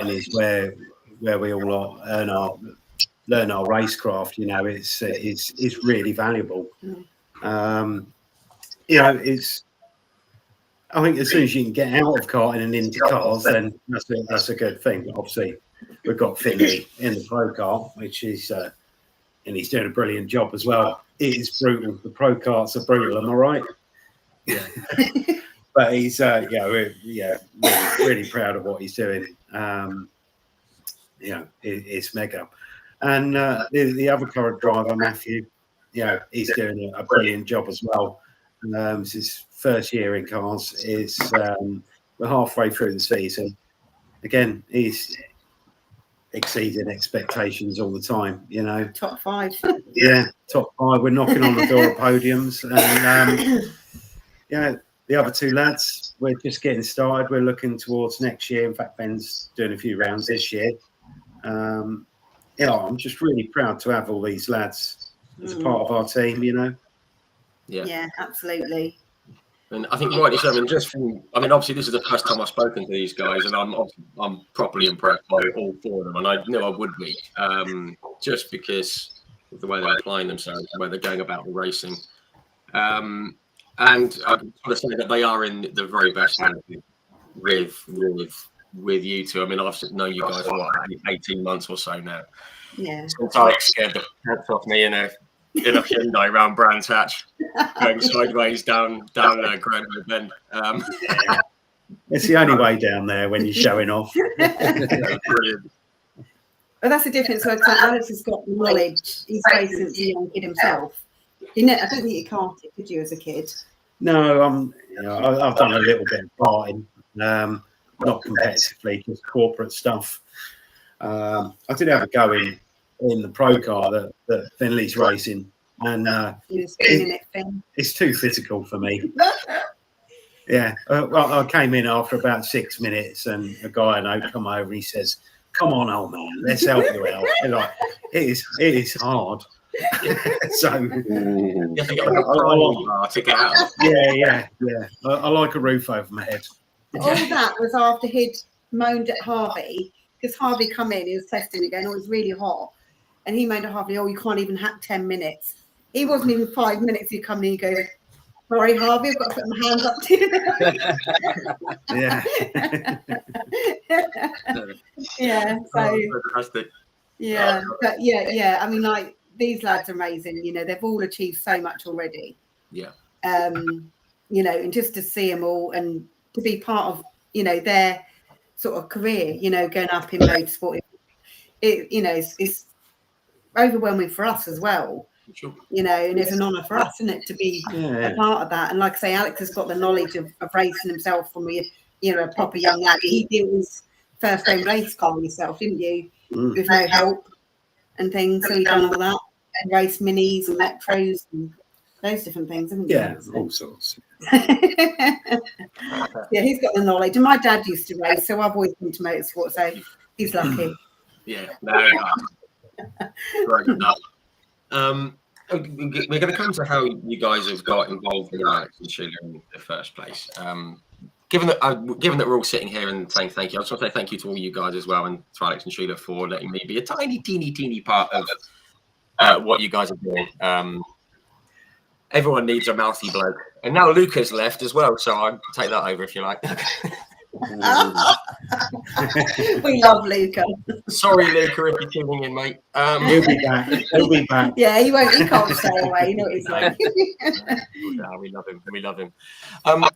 is where where we all learn our racecraft. You know, it's really valuable. You know, I think as soon as you can get out of karting and into cars, then that's a good thing. Obviously, we've got Finley in the pro kart, which is, and he's doing a brilliant job as well. It is brutal. The pro karts are brutal. Am I right? Yeah. But he's, really proud of what he's doing. You know, it's mega. And the other current driver, Matthew, you know, he's doing a brilliant job as well. It's his first year in cars. We're halfway through the season. Again, he's exceeding expectations all the time. You know, Top 5. Yeah, top 5. We're knocking on the door of podiums, and the other 2 lads, we're just getting started. We're looking towards next year. In fact, Ben's doing a few rounds this year. I'm just really proud to have all these lads as a part of our team. You know. Yeah, absolutely. And I think rightly so. I mean, obviously, this is the first time I've spoken to these guys, and I'm properly impressed by all 4 of them, and I knew I would be, just because of the way they're applying themselves, the way they're going about the racing, and I want to say that they are in the very best with you two. I mean, I've known you guys for 18 months or so now. Yeah. Since Alex scared the pants off me in a Hyundai around Brands Hatch, going sideways down Granville Bend. It's the only way down there when you're showing off. Brilliant. But that's the difference. So Alex has got the knowledge. He's raced since a young kid himself. I don't think you karted, did you, as a kid? No, I've done a little bit of karting, not competitively, just corporate stuff. I did have a go in the pro car that Finley's racing, and it's too physical for me. Yeah, well, I came in after about 6 minutes, and a guy I know come over and he says, "Come on, old man, let's help you out." And like, it is hard. So You have to get to get out. Yeah. I like a roof over my head. All that was after he'd moaned at Harvey, because Harvey come in, he was testing again, it was really hot. And he moaned at Harvey, you can't even hack 10 minutes. He wasn't even 5 minutes, he'd come in, he goes, "Sorry, Harvey, I've got to put my hands up to you." Yeah. So Fantastic. yeah, but yeah. I mean, like, these lads are amazing. You know, they've all achieved so much already. Yeah. You know, and just to see them all and to be part of, you know, their sort of career, you know, going up in motorsport, it's overwhelming for us as well. Sure. You know, and it's an honour for us, isn't it, to be a part of that. And like I say, Alex has got the knowledge of racing himself from a proper young lad. He did his first own race car himself, didn't you? With no help and things. So he done all that and raced minis and metros and those different things, haven't you? Yeah, all sorts. Yeah, he's got the knowledge. And my dad used to race, so I've always been to motorsport, so he's lucky. Yeah, no. Great enough. We're going to come to how you guys have got involved with Alex and Sheila in the first place. Given that we're all sitting here and saying thank you, I just want to say thank you to all you guys as well, and to Alex and Sheila for letting me be a teeny part of what you guys are doing. Everyone needs a mouthy bloke, and now Luca's left as well, so I'll take that over if you like. We love Luca. Sorry, Luca, if you're tuning in, mate. He'll be back. Yeah, he can't stay away. You know what he's like. Yeah, we love him.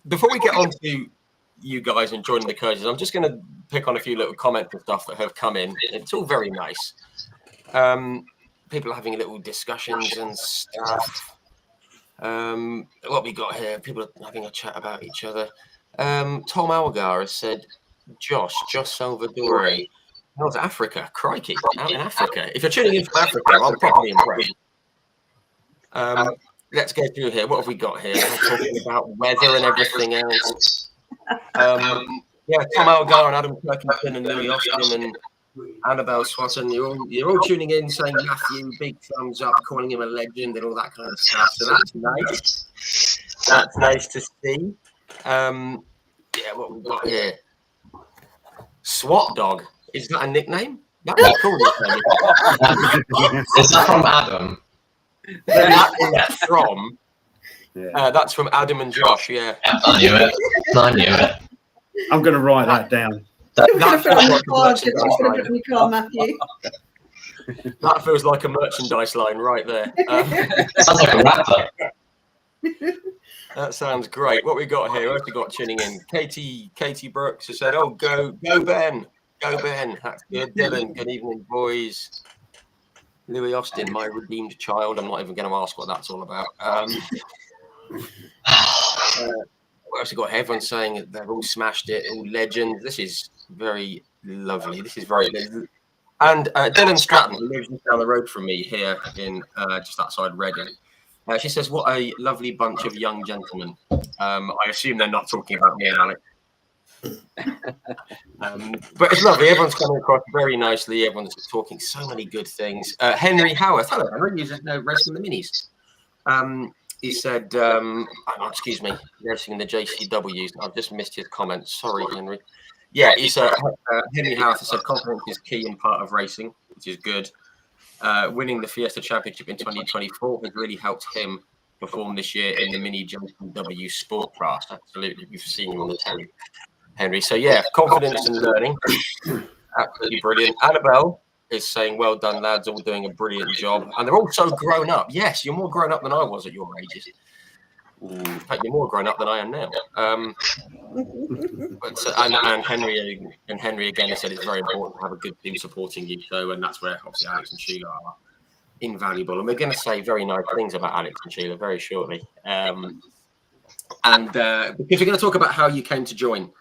Before we get on to you guys and joining the Curses, I'm just going to pick on a few little comments and stuff that have come in. It's all very nice. People are having little discussions and stuff. What we got here? People are having a chat about each other. Tom Algar has said, Josh Salvadore, North Africa, crikey, out in Africa. If you're tuning in from Africa, I'm properly impressed. Let's go through here. What have we got here? We're talking about weather and everything else. Tom Algar and Adam Perkinson and Louis Austin and Annabelle Swatton, you're all tuning in saying Matthew, big thumbs up, calling him a legend and all that kind of stuff. So that's nice. That's nice to see. What we got here? SWAT Dog. Is that a nickname? That's cool. Is that from Adam? That's from Adam and Josh. Yeah, I knew it. I knew it. I'm going to write that down. That feels like a Matthew. That feels like a merchandise line right there. Sounds like a rapper. That sounds great. What we got here? What we got tuning in? Katie Brooks has said, "Oh, go Ben, go Ben." That's good. Dylan, good evening, boys. Louis Austin, my redeemed child. I'm not even going to ask what that's all about. What else we got? Everyone's saying they've all smashed it. All legends. This is very lovely. This is very. And Dylan Stratton, who lives down the road from me here in just outside Reading. She says, "What a lovely bunch of young gentlemen." I assume they're not talking about me and Alex. But it's lovely. Everyone's coming across very nicely. Everyone's talking so many good things. Henry Howarth, hello, Henry. He's racing the minis. He said, excuse me, racing in the JCWs. I've just missed his comment. Sorry, Henry. Yeah, he said, Henry Howarth said, confidence is key in part of racing, which is good. Winning the Fiesta Championship in 2024 has really helped him perform this year in the mini JCW sport class. Absolutely. We've seen him on the telly, Henry. So, yeah, confidence and learning. Absolutely brilliant. Annabelle is saying, well done, lads, all doing a brilliant job. And they're all so grown up. Yes, you're more grown up than I was at your ages. In fact, you're more grown up than I am now. And Henry again has said it's very important to have a good team supporting you. So, and that's where obviously Alex and Sheila are invaluable. And we're going to say very nice things about Alex and Sheila very shortly. Because we're going to talk about how you came to join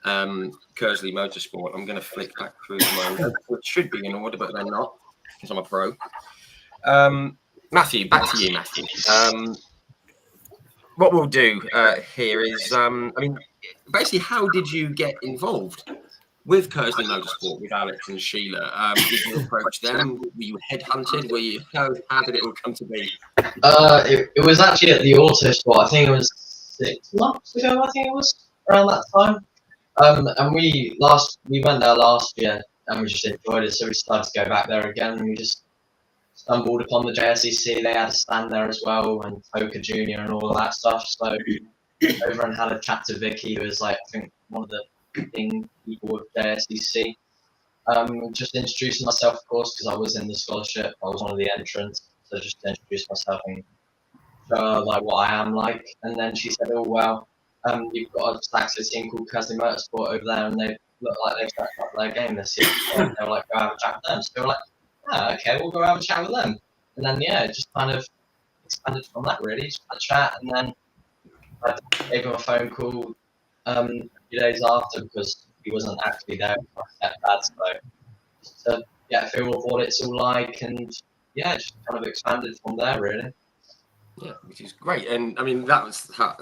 Cursley Motorsport. I'm going to flick back through my notes, which should be in order, but they're not because I'm a pro. Matthew, back to you, Matthew. What we'll do here is, basically, how did you get involved with Cursley Motorsport with Alex and Sheila? Did you approach them? Were you headhunted? How did it all come to be? It was actually at the Autosport. I think it was 6 months ago. I think it was around that time. And we went there last year and we just enjoyed it, so we started to go back there again. And we just stumbled upon the JSEC. They had a stand there as well, and Poker Junior and all of that stuff. So over and had a chat to Vicky, who was like, I think one of the thing people with JSEC. Just introducing myself, of course, because I was in the scholarship. I was one of the entrants, so just to introduce myself and show her like what I am like. And then she said, "Oh well, you've got a Saxo team called Cursley Motorsport over there, and they look like they've stepped up their game this year." And they were like, "Go have a chat with them." So they were like, "Oh, okay, we'll go have a chat with them." And then yeah, it just kind of expanded from that really. Just had a chat, and then I gave him a phone call a few days after because he wasn't actually there with my stepdad, so just to get a feel of what it's all like, and yeah, just kind of expanded from there really. Yeah, which is great. And I mean, that was how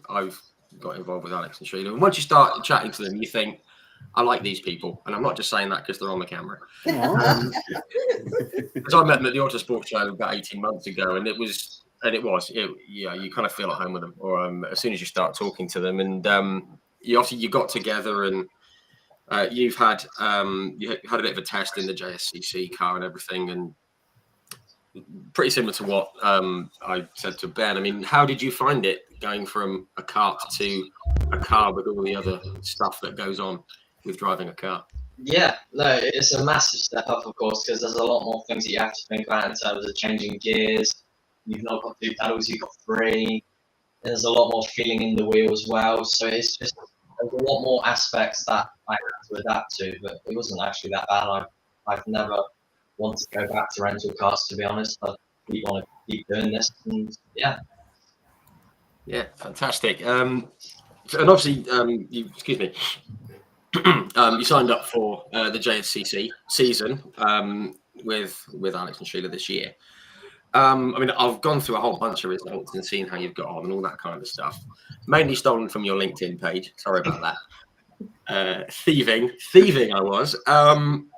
I've got involved with Alex and Sheila. And once you start chatting to them, you think, I like these people. And I'm not just saying that because they're on the camera. Because I met them at the Autosport show about 18 months ago, and you kind of feel at home with them. Or as soon as you start talking to them, and you got together, and you had a bit of a test in the JSCC car and everything, and pretty similar to what I said to Ben. I mean, how did you find it going from a kart to a car with all the other stuff that goes on with driving a car? Yeah, no, it's a massive step up, of course, because there's a lot more things that you have to think about in terms of changing gears. You've not got 2 pedals, you've got 3. There's a lot more feeling in the wheel as well. So it's just there's a lot more aspects that I had to adapt to, but it wasn't actually that bad. I've never want to go back to rental cars, to be honest. I want to keep doing this, and yeah, fantastic. And obviously, you signed up for the JSCC season with Alex and Sheila this year. I mean, I've gone through a whole bunch of results and seen how you've got on and all that kind of stuff. Mainly stolen from your LinkedIn page. Sorry about that. Thieving I was. I'm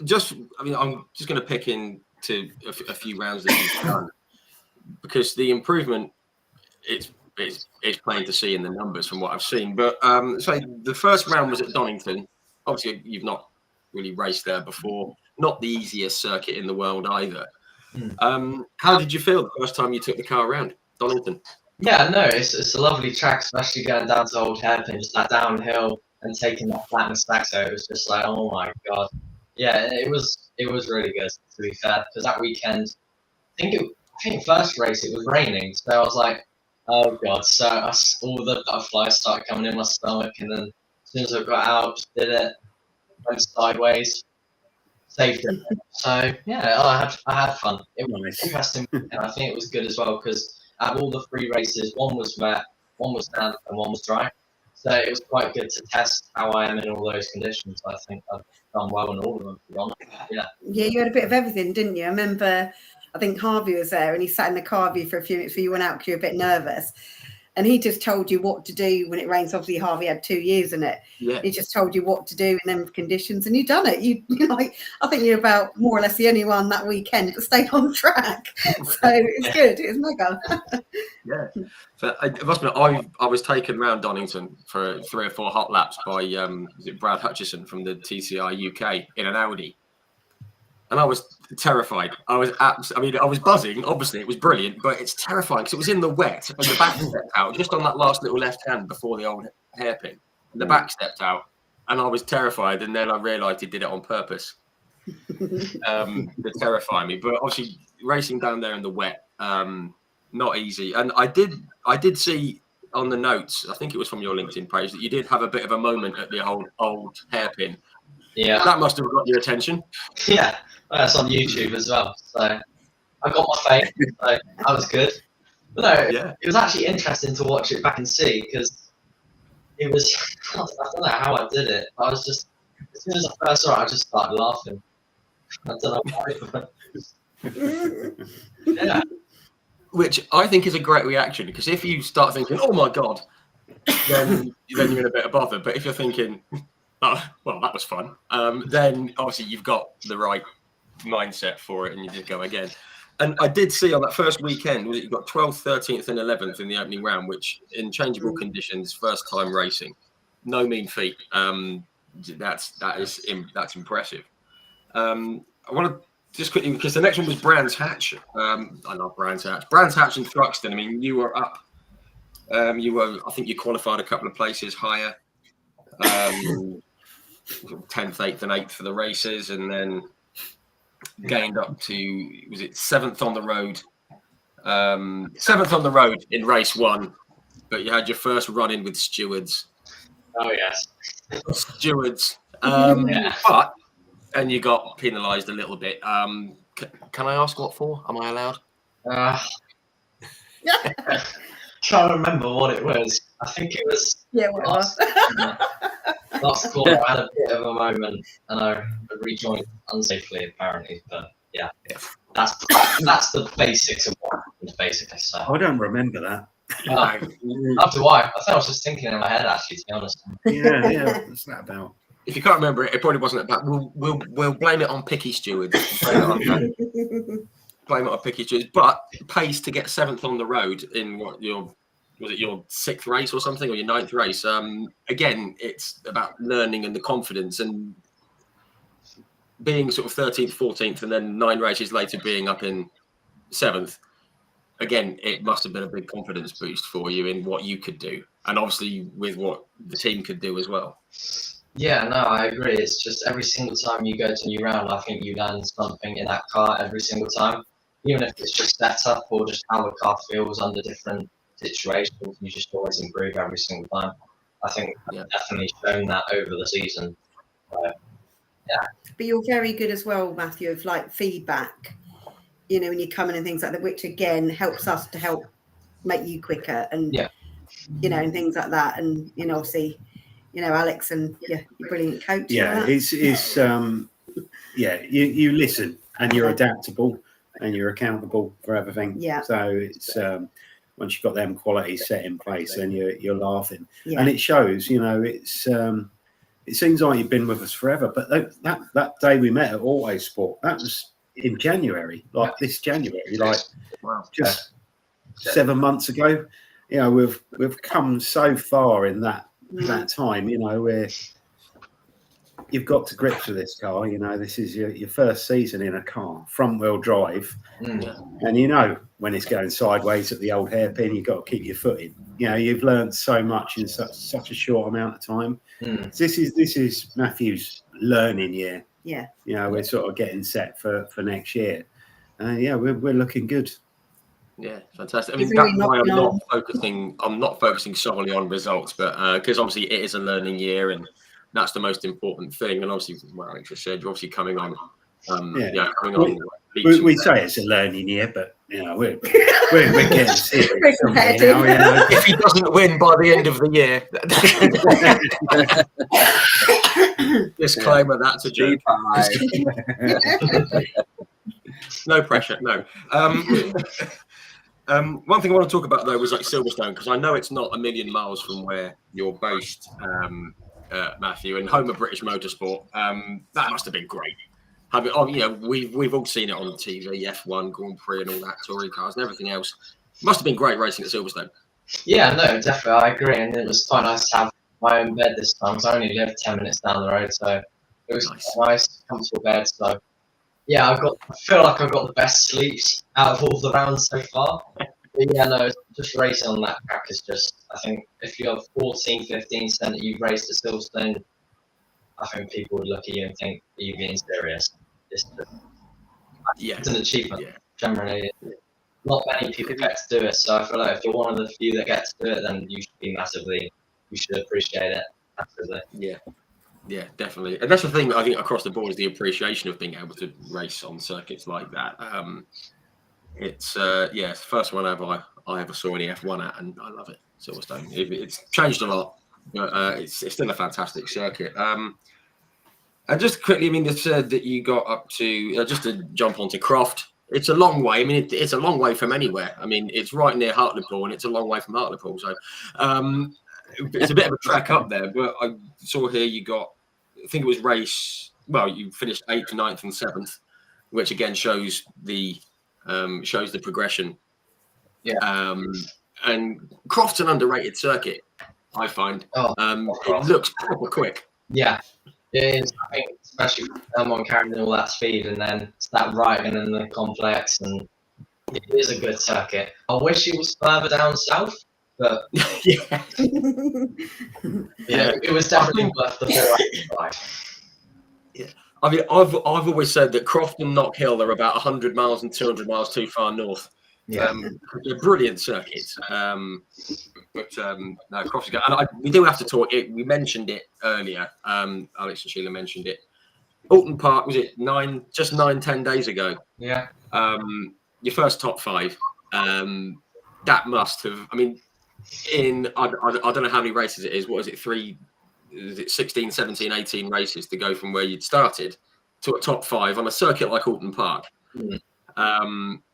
just going to pick into a few rounds that you've done, because the improvement it's plain to see in the numbers from what I've seen. But so the first round was at Donington. Obviously, you've not really raced there before. Not the easiest circuit in the world either. Hmm. How did you feel the first time you took the car around Donington? Yeah, no, it's a lovely track, especially going down to Old Hairpin, just that downhill and taking that flatness back. So it was just like, oh my god, yeah, it was really good, to be fair, because that weekend, I think first race it was raining, so I was like, oh god. So all the butterflies started coming in my stomach, and then as soon as I got out, just did it, went sideways, saved it. So yeah, I had fun. It was Nice. interesting, and I think it was good as well because out of all the 3 races, one was wet, one was damp, and one was dry. So it was quite good to test how I am in all those conditions. I think I've done well in all of them, to be honest. Yeah. Yeah, you had a bit of everything, didn't you? I remember, I think Harvey was there and he sat in the car with you for a few minutes before you went out because you were a bit nervous. And he just told you what to do when it rains. Obviously, Harvey had 2 years in it. Yeah. He just told you what to do in them conditions, and you done it. You like, I think you're about more or less the only one that weekend that stayed on track. So it's good. It's mega. Yeah. So it must be. I was taken round Donington for 3 or 4 hot laps by was it Brad Hutchison from the TCI UK in an Audi, and I was terrified. I was I was buzzing. Obviously, it was brilliant, but it's terrifying because it was in the wet and the back stepped out just on that last little left hand before the old hairpin. The back stepped out, and I was terrified. And then I realised he did it on purpose to terrify me. But obviously, racing down there in the wet, not easy. And I did see on the notes, I think it was from your LinkedIn page, that you did have a bit of a moment at the old hairpin. Yeah. That must have got your attention. Yeah, that's on YouTube as well. So I got my fame. So that was good. But no, Yeah. it was actually interesting to watch it back and see because it was. I don't know how I did it. I was just as soon as I first saw it, I just started laughing. I don't know why. Yeah. Which I think is a great reaction because if you start thinking, "Oh my god," then you're in a bit of bother. But if you're thinking, "Oh, well, that was fun," then obviously you've got the right mindset for it, and you just go again. And I did see on that first weekend, you got 12th, 13th, and 11th in the opening round, which in changeable conditions, first time racing, no mean feat. That's impressive. I want to just quickly, because the next one was Brands Hatch. I love Brands Hatch. Brands Hatch and Thruxton. I mean, you were up. I think you qualified a couple of places higher. 10th, 8th, and 8th for the races, and then gained up to, was it 7th on the road? 7th on the road in race 1, but you had your first run in with stewards. Oh yes. Stewards. Yeah. But, and you got penalised a little bit. Can I ask what for? Am I allowed? Trying to remember what it was. I think it was. Yeah, whatever. Last quarter, I had a bit of a moment, and I rejoined unsafely, apparently. But yeah, that's the basics of what happened, basically. So I don't remember that. after why, I think I was just thinking in my head, actually, to be honest. Yeah. What's that about? If you can't remember it, it probably wasn't about. We'll blame it on picky stewards. Blame it on picky stewards. But pace to get 7th on the road in was it your 6th race or something, or your 9th race? Again, it's about learning and the confidence, and being sort of 13th, 14th, and then 9 races later being up in 7th. Again, it must have been a big confidence boost for you in what you could do, and obviously with what the team could do as well. Yeah, no, I agree. It's just every single time you go to a new round, I think you learn something in that car every single time, even if it's just setup or just how the car feels under different situations. You just always improve every single time. I think I've definitely shown that over the season. Yeah. But you're very good as well, Matthew, of like feedback, you know, when you come in and things like that, which again helps us to help make you quicker and, you know, and things like that. And, you know, obviously, you know, Alex and your brilliant coach. Yeah, it's you listen and you're adaptable and you're accountable for everything. Yeah. So it's once you've got them qualities set in place, then you're laughing, Yeah. and it shows. You know, it's it seems like you've been with us forever, but that day we met at Autosport, that was in January, like this January, like just 7 months ago. You know, we've come so far in that time. You know, you've got to grips with this car. You know, this is your first season in a car, front wheel drive, and you know when it's going sideways at the old hairpin, you've got to keep your foot in. You know, you've learned so much in such a short amount of time. This is Matthew's learning year. Yeah. You know, we're sort of getting set for next year. Yeah, we're looking good. Yeah, fantastic. I mean, It's that's really why not I'm not focusing solely on results, but because obviously it is a learning year, and that's the most important thing. And obviously, well, Alex just said, you're obviously coming on. Coming on. We say it's a learning year, but you know we're getting serious. competitive. You know, If he doesn't win by the end of the year, disclaimer, that's a joke. No pressure, no. One thing I want to talk about though was like Silverstone, because I know it's not a million miles from where you're based, Matthew, and home of British Motorsport. That must have been great. We've all seen it on TV, F1, Grand Prix, and all that, touring cars and everything else. It must have been great racing at Silverstone. Yeah, no, definitely, I agree, and it was quite nice to have my own bed this time. So I only lived 10 minutes down the road, so it was nice, comfortable bed. So yeah, I feel like I got the best sleeps out of all the rounds so far. But yeah, no, just racing on that track is just, I think if you're 14, 15 cent that you've raced at Silverstone, I think people would look at you and think, are you being serious? It's an achievement, generally. Not many people get to do it, so I feel like if you're one of the few that get to do it, then you should appreciate it massively. Yeah, definitely. And that's the thing, I think, across the board is the appreciation of being able to race on circuits like that. It's the first one I ever saw any F1 at, and I love it, Silverstone. It's changed a lot, but it's still a fantastic circuit. And just quickly, I mean, it said that you got up to, just to jump onto Croft, it's a long way. I mean, it's a long way from anywhere. I mean, it's right near Hartlepool, and it's a long way from Hartlepool. So it's a bit of a trek up there. But I saw here you got, I think it was race, well, you finished 8th, 9th, and 7th, which again shows the progression. Yeah. And Croft's an underrated circuit, I find. It looks proper quick. Yeah. It is, I think, especially for someone carrying all that speed, and then it's that right and then the complex, and it is a good circuit. I wish it was further down south, but yeah, it was definitely worth the 4 hours. Yeah, I mean, I've always said that Croft and Knock Hill are about 100 miles and 200 miles too far north. Yeah, they're brilliant circuits. No, Croft's good. And we do have to talk. We mentioned it earlier. Alex and Sheila mentioned it. Alton Park, was it 10 days ago? Yeah. Your first top 5. That must have. I mean, I don't know how many races it is. What is it? 3? Is it 16, 17, 18 races to go from where you'd started to a top 5 on a circuit like Alton Park?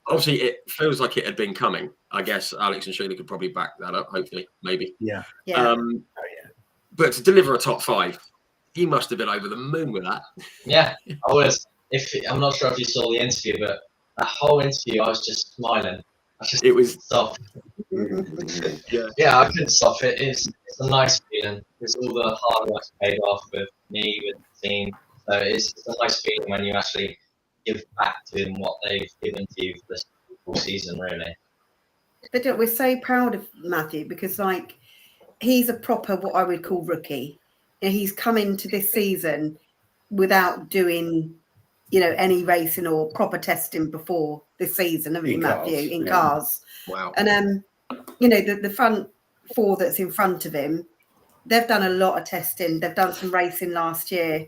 Obviously, it feels like it had been coming. I guess Alex and Sheila could probably back that up. Hopefully, maybe. Yeah. But to deliver a top 5, you must have been over the moon with that. Yeah, I was. I'm not sure if you saw the interview, but that whole interview, I was just smiling. It was stop. Yeah, I couldn't stop it. It's a nice feeling. It's all the hard work paid off with me, with the team. So it's a nice feeling when you actually give back to them what they've given to you for this whole season, really. But we're so proud of Matthew because, like, he's a proper what I would call rookie. And he's come into this season without doing, any racing or proper testing before this season, haven't you, Matthew? In cars. Wow. And the front 4 that's in front of him, they've done a lot of testing. They've done some racing last year.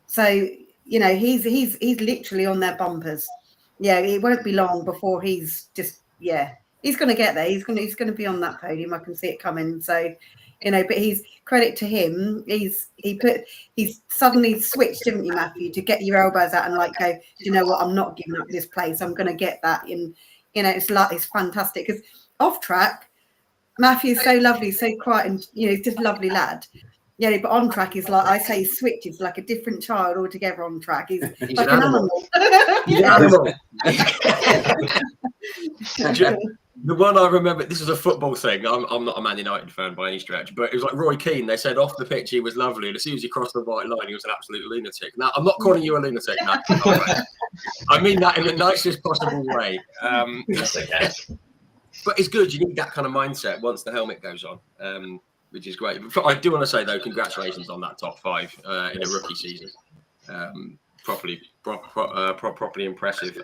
So, he's literally on their bumpers. Yeah, it won't be long before he's just he's going to get there. He's going to be on that podium. I can see it coming. So, but he's credit to him. He's suddenly switched, didn't you, Matthew, to get your elbows out and go, you know what? I'm not giving up this place. I'm going to get that in. It's fantastic because off track, Matthew's so lovely, so quiet, and he's just a lovely lad. Yeah, but on track is like I say, switches like a different child altogether. On track, he's like an animal. He's an animal. The one I remember, this is a football thing. I'm not a Man United fan by any stretch, but it was like Roy Keane. They said off the pitch he was lovely, and as soon as he crossed the white line, he was an absolute lunatic. Now, I'm not calling you a lunatic, Matt. I mean that in the nicest possible way. Yes, okay. But it's good. You need that kind of mindset once the helmet goes on, which is great. But I do want to say, though, congratulations on that top 5 in a rookie season. Properly impressive.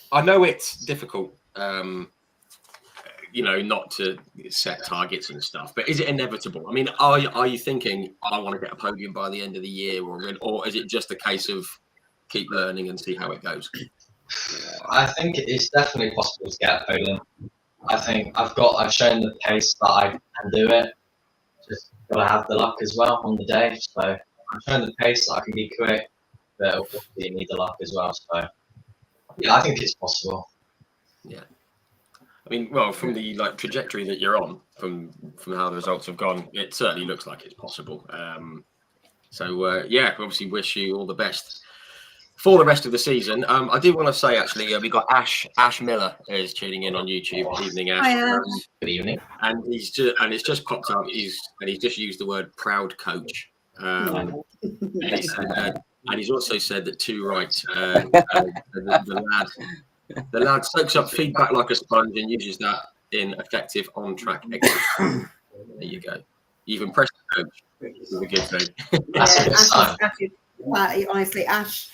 I know it's difficult, not to set targets and stuff, but is it inevitable? I mean, are you thinking, I want to get a podium by the end of the year, or is it just a case of keep learning and see how it goes? I think it's definitely possible to get a podium. I think I've shown the pace that I can do it. Just got to have the luck as well on the day. So I've shown the pace that I can be quick, but obviously you need the luck as well. So yeah, I think it's possible. Yeah. I mean, well, from the trajectory that you're on, from how the results have gone, it certainly looks like it's possible. We obviously wish you all the best for the rest of the season. I do want to say, actually, we got Ash Miller is tuning in on YouTube. Evening, Ash. Hi, Ash. Good evening. And it's just popped up. He's just used the word proud coach. And he's also said that the lad soaks up feedback like a sponge and uses that in effective on-track execution. There you go. You've impressed the coach. It's a good thing. Honestly, Ash,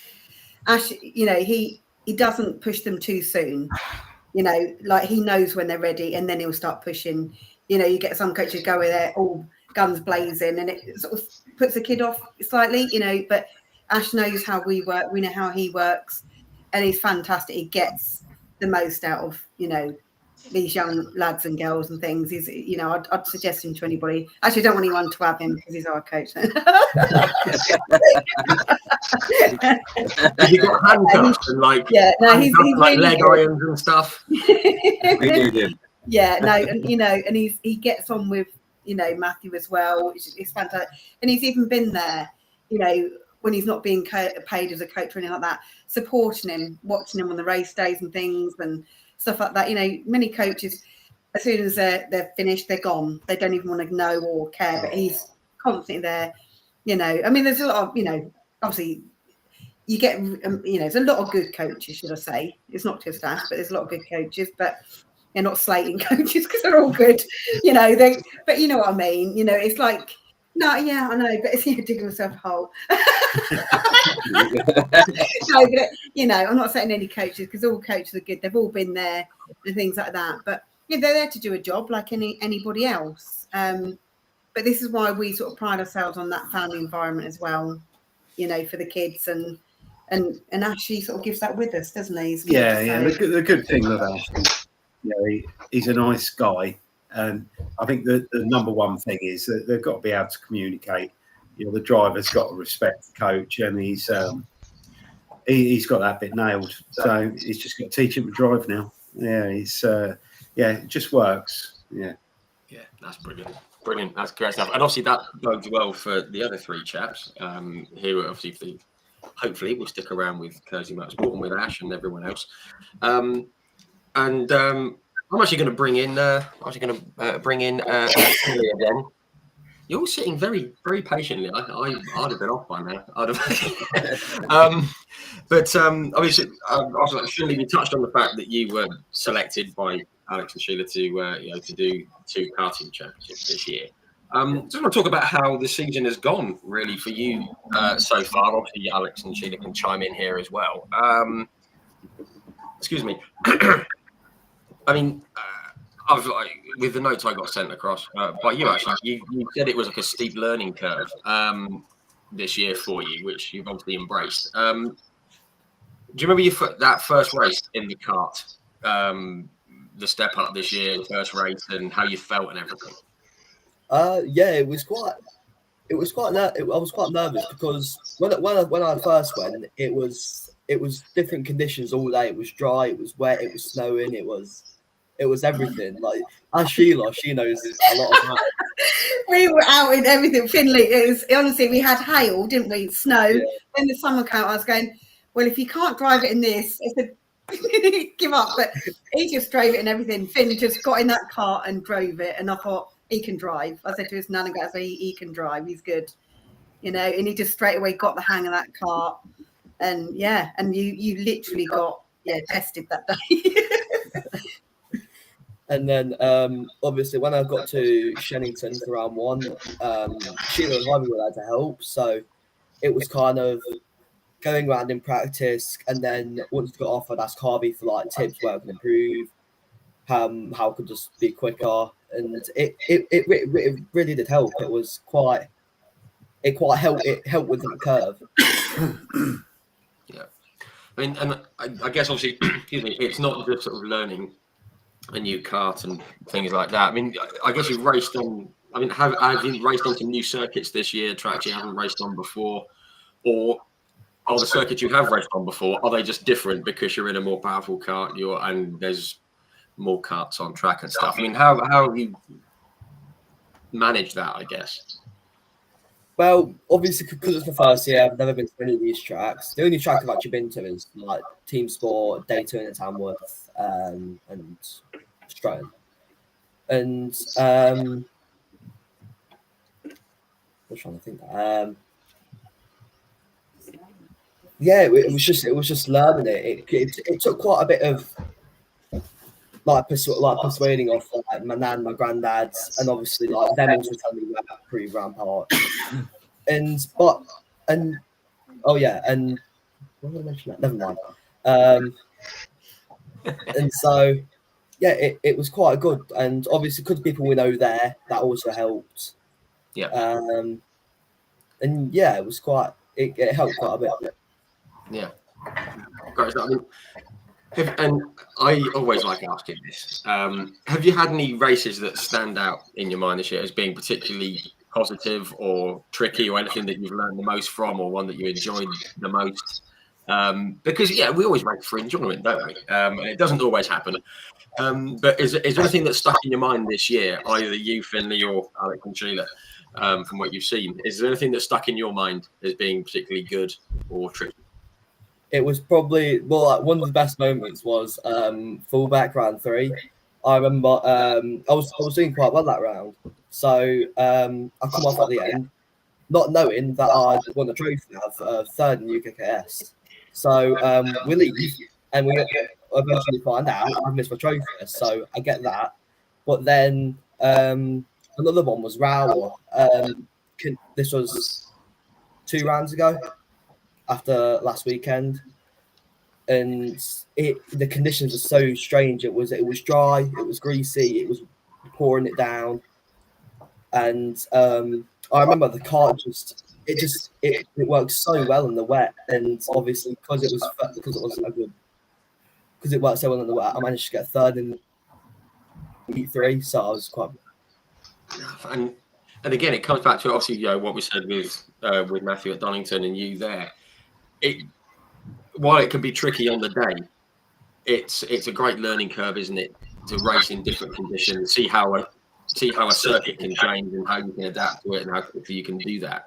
he doesn't push them too soon. He knows when they're ready, and then he'll start pushing. You get some coaches go with there all guns blazing, and it sort of puts the kid off slightly. But Ash knows how we work. We know how he works, and he's fantastic. He gets the most out of these young lads and girls and things. He's I'd suggest him to anybody. Actually, I don't want anyone to have him because he's our coach. You got handcuffs and he's like really leg good. irons and stuff. We need him. Yeah, no, and he gets on with Matthew as well, which is fantastic. And he's even been there, when he's not being paid as a coach or anything like that, supporting him, watching him on the race days and things and stuff like that. Many coaches, as soon as they're finished, they're gone. They don't even want to know or care. But he's constantly there. I mean, there's a lot of obviously. You get, there's a lot of good coaches, should I say. It's not just Ash, but there's a lot of good coaches, but they're not slating coaches because they're all good, but you know what I mean? It's like, no, yeah, I know, but it's digging myself a hole. No, but, I'm not saying any coaches because all coaches are good. They've all been there and things like that, but they're there to do a job like anybody else. But this is why we sort of pride ourselves on that family environment as well, for the kids and Ashley sort of gives that with us, doesn't he? Yeah. The good thing with Ash, he's a nice guy, and I think the number one thing is that they've got to be able to communicate. The driver's got to respect the coach, and he's got that bit nailed. So he's just got to teach him to drive now. Yeah, it just works. Yeah, that's brilliant. Brilliant, that's great stuff. And obviously that bodes well for the other 3 chaps who obviously hopefully will stick around with Cursley Motorsport and with Ash and everyone else. I'm actually going to bring in Finley again. You're all sitting very, very patiently. I'd have been off by now. Obviously, Finley, we touched on the fact that you were selected by Alex and Sheila to do 2 karting championships this year. Just want to talk about how the season has gone, really, for you so far. Obviously, Alex and Sheila can chime in here as well. Excuse me. I mean, with the notes I got sent across by you, actually, you said it was like a steep learning curve this year for you, which you've obviously embraced. Do you remember that first race in the kart? The step up this year, the first race, and how you felt and everything. It was quite. I was quite nervous because when I first went, it was different conditions all day. It was dry, it was wet, it was snowing, it was everything. Like as Sheila, she knows a lot of that. We were out in everything. Finley, honestly, we had hail, didn't we? Snow. Yeah. When the summer came, I was going, well, if you can't drive it in this, I said, give up. But he just drove it and everything. Finn just got in that car and drove it, and I thought he can drive. I said to his nan and dad, he can drive. He's good, you know. And he just straight away got the hang of that car, and yeah, and you literally got tested that day. And then obviously when I got to Shennington for round 1, Sheila and Harvey were there to help, so it was kind of going around in practice, and then once it got off, I'd ask Harvey for like tips where I can improve, how I could just be quicker, and it really did help. It was quite helped. It helped with that curve. Yeah, I mean, and I guess obviously, excuse me, it's not just sort of learning a new kart and things like that. I mean, I guess you've raced on. I mean, have you raced on some new circuits this year? Tracks you haven't raced on before, or are the circuits you have raced on before, are they just different because you're in a more powerful kart, and there's more karts on track and stuff? I mean, how have you managed that, I guess? Well, obviously, because it's the first year, I've never been to any of these tracks. The only track I've actually been to is like Team Sport, Daytona, Tamworth, and Stratton. And I'm trying to think. Yeah, it was just learning it. It took quite a bit of persuading off like my nan, my granddads, and obviously like them also telling me about pre-round part. And what did I mention that? Never mind. And so yeah, it was quite good, and obviously because people we know there, that also helped. Yeah. And yeah, it was it helped quite a bit. Yeah. Guys, I mean, and I always like asking this. Have you had any races that stand out in your mind this year as being particularly positive or tricky, or anything that you've learned the most from, or one that you enjoyed the most? Because we always race for enjoyment, don't we? And it doesn't always happen. But is there anything that stuck in your mind this year, either you, Finley, or Alex and Sheila, from what you've seen? Is there anything that stuck in your mind as being particularly good or tricky? It was probably one of the best moments was fullback round 3. I remember I was doing quite well that round, so I come off at the end, not knowing that I'd won a trophy of third in UKKS. So we leave, and we eventually find out I missed my trophy, so I get that. But then another one was Rower. This was 2 rounds ago, after last weekend, and the conditions were so strange. It was dry, it was greasy, it was pouring it down, and I remember the car it worked so well in the wet, and obviously because it wasn't a good, because it worked so well in the wet, I managed to get third in heat 3, so I was quite. And again, it comes back to obviously what we said with Matthew at Donington and you there. While it can be tricky on the day, it's a great learning curve, isn't it? To race in different conditions, see how a circuit can change and how you can adapt to it and how quickly you can do that.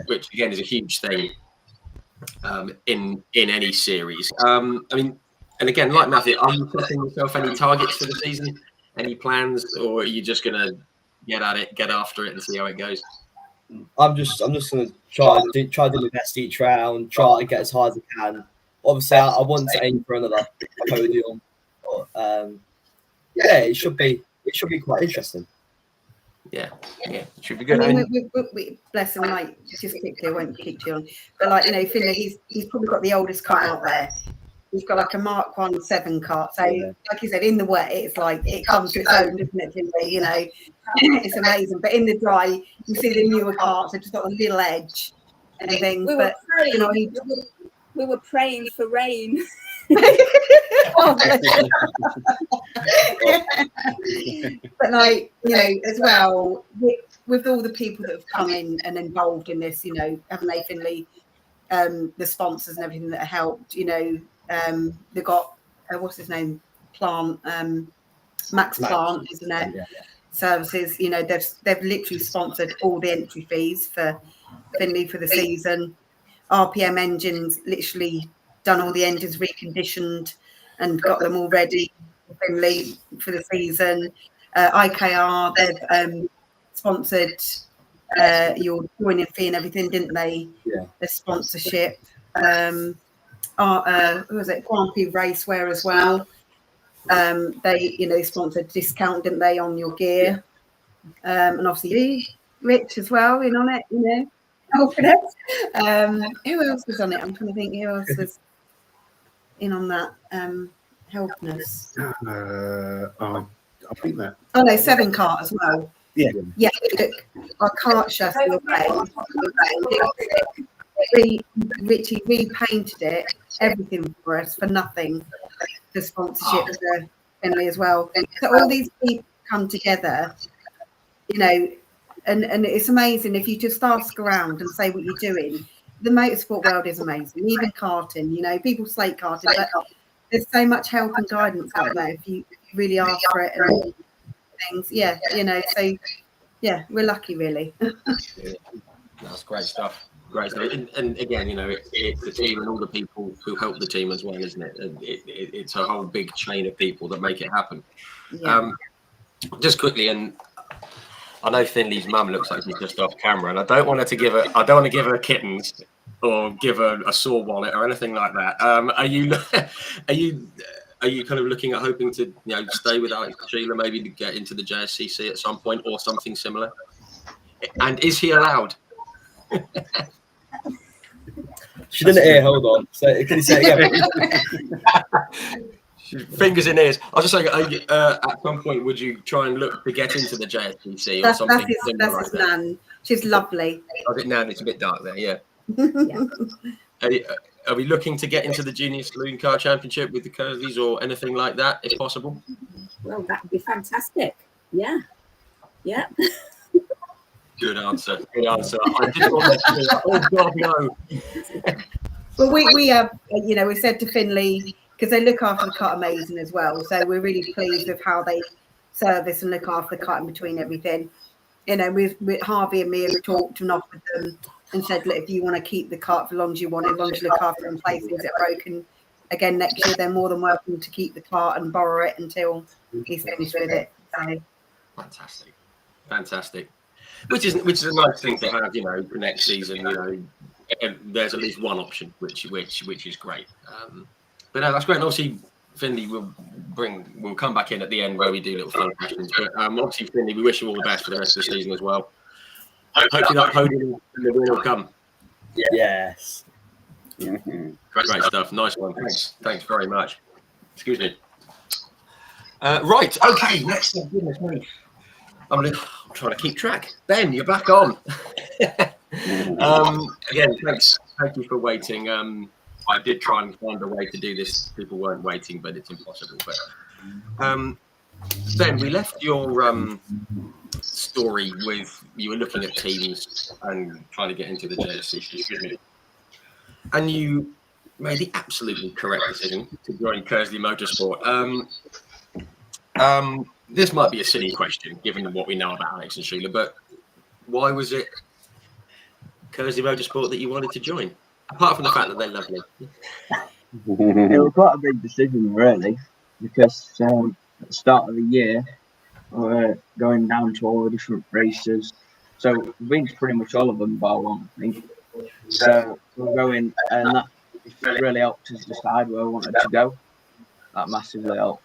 Which again is a huge thing in any series. I mean, and again, like Matthew, are you setting yourself any targets for the season? Any plans, or are you just going to get at it, get after it, and see how it goes? I'm just going to try to do my best each round, try to get as high as I can. Obviously, I want to aim for another podium. But, it should be quite interesting. Yeah, it should be good. I mean, we bless him, like, just quickly, I won't keep you on. But like, Finley, he's probably got the oldest car out there. He's got like a Mark 1 7 car. So, like you said, in the wet, it's like it comes to its own, doesn't it, Finley? It's amazing. But in the dry, you see the newer cars, they've just got a little edge and things. We were praying for rain. But like, as well, with all the people that have come in and involved in this, haven't they, Finley? The sponsors and everything that helped, they got what's his name, Plant, Max Plant, isn't it? Yeah. Services, they've literally sponsored all the entry fees for Finley for the season. RPM Engines literally done all the engines, reconditioned, and got them all ready for Finley for the season. IKR, they've sponsored your joining fee and everything, didn't they? Yeah. The sponsorship. Who was it? Grand Prix Raceware as well. They sponsored discount, didn't they, on your gear? And obviously you, Rich, as well, in on it, helping it. Who else was on it? I'm trying to think who else was in on that, helping us. I think that. Oh no, 7 Kart as well. Yeah. Yeah, look, our kart chassis Richie repainted it, everything for us for nothing. The sponsorship for Finley as well. So all these people come together, and it's amazing if you just ask around and say what you're doing. The motorsport world is amazing, even karting. People slate karting, but there's so much help and guidance out there if you really ask for it and things. Yeah, so yeah, we're lucky, really. That's great stuff. Great stuff. And again, it's the team and all the people who help the team as well, isn't it? It's a whole big chain of people that make it happen. Yeah. Just quickly, and I know Finley's mum looks like she's just off camera, and I don't want to give her kittens or give her a sore wallet or anything like that. Are you kind of looking at hoping to stay with Alex and Sheila, maybe to get into the JSCC at some point or something similar? And is he allowed? She didn't hear. Hold on. So can you say it again? Fingers in ears. I was just saying, at some point, would you try and look to get into the JSCC or something similar? That's his nan. She's lovely. I think Nan, it's a bit dark there. Yeah. Yeah. Are we looking to get into the Junior Saloon Car Championship with the Cursleys or anything like that, if possible? Well, that would be fantastic. Yeah. Yeah. Good answer. Good answer. I just want to say, oh God, no. Well, we have, we said to Finley, because they look after the cut amazing as well. So we're really pleased with how they service and look after the cut in between everything. With Harvey and me have talked and offered them and said, look, if you want to keep the cart for as long as you want, as long as you look after it in place things that are broken again next year, they're more than welcome to keep the cart and borrow it until he's finished with it. So. Fantastic. Which is a nice thing to have, for next season. There's at least one option, which is great. But no, that's great. And obviously, Finley will come back in at the end where we do little fun questions. But obviously, Finley, we wish you all the best for the rest of the season as well. Hopefully, that podium will come. Yes. Great stuff. Nice one. Thanks very much. Excuse me. Right. Okay. Next up, goodness me. I'm trying to keep track. Ben, you're back on. Again, thanks. Thank you for waiting. I did try and find a way to do this. People weren't waiting, but it's impossible. But Ben, we left your story with you were looking at teams and trying to get into the JSCC, and you made the absolutely correct decision to join Cursley Motorsport. This might be a silly question, given what we know about Alex and Sheila, but why was it Cursley Motorsport that you wanted to join? Apart from the fact that they're lovely. It was quite a big decision, really, because at the start of the year, we were going down to all the different races. So we've been to pretty much all of them bar one, I think. So we're going, and that really helped us decide where we wanted to go. That massively helped.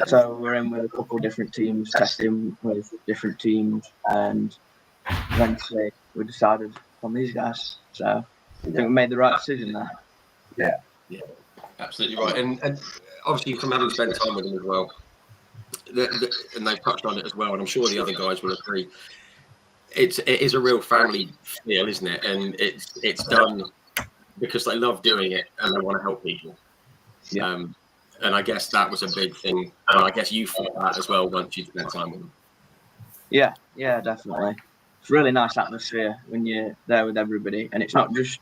So we're in with a couple of different teams, testing with different teams, and eventually we decided on these guys. So I think we made the right decision there. Yeah, absolutely right. And obviously from having spent time with them as well, and they've touched on it as well, and I'm sure the other guys will agree, it is a real family feel, isn't it? And it's done because they love doing it and they want to help people. And I guess that was a big thing. And I guess you felt that as well once you spent time with them. Yeah, definitely. It's a really nice atmosphere when you're there with everybody. And it's not just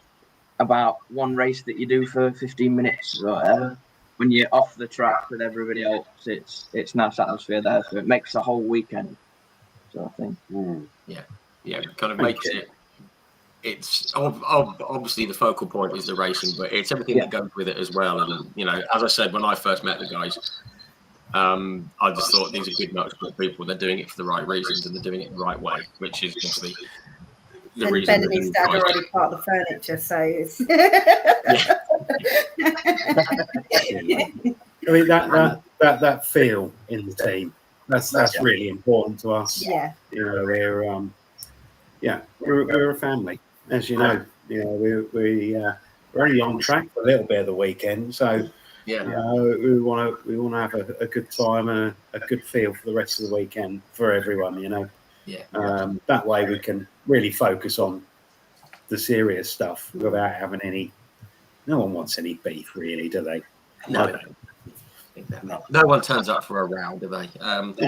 about one race that you do for 15 minutes or whatever. When you're off the track with everybody else, it's nice atmosphere there. So it makes the whole weekend, sort of thing. Yeah, it kind of makes it it's obviously the focal point is the racing, but it's everything that goes with it as well. And you know, as I said, when I first met the guys, I just thought these are good motorsport people. They're doing it for the right reasons and they're doing it the right way, which is obviously the And reason. Ben and his dad are already part of the furniture, so it's. I mean that feel in the team. That's really important to us. Yeah. You know, we're a family, as you know. You know, we're only on track for a little bit of the weekend, so we want to have a good time and a good feel for the rest of the weekend for everyone. You know, that way we can really focus on the serious stuff without having any. No one wants any beef, really, do they? No. No one turns up for a row, do they? And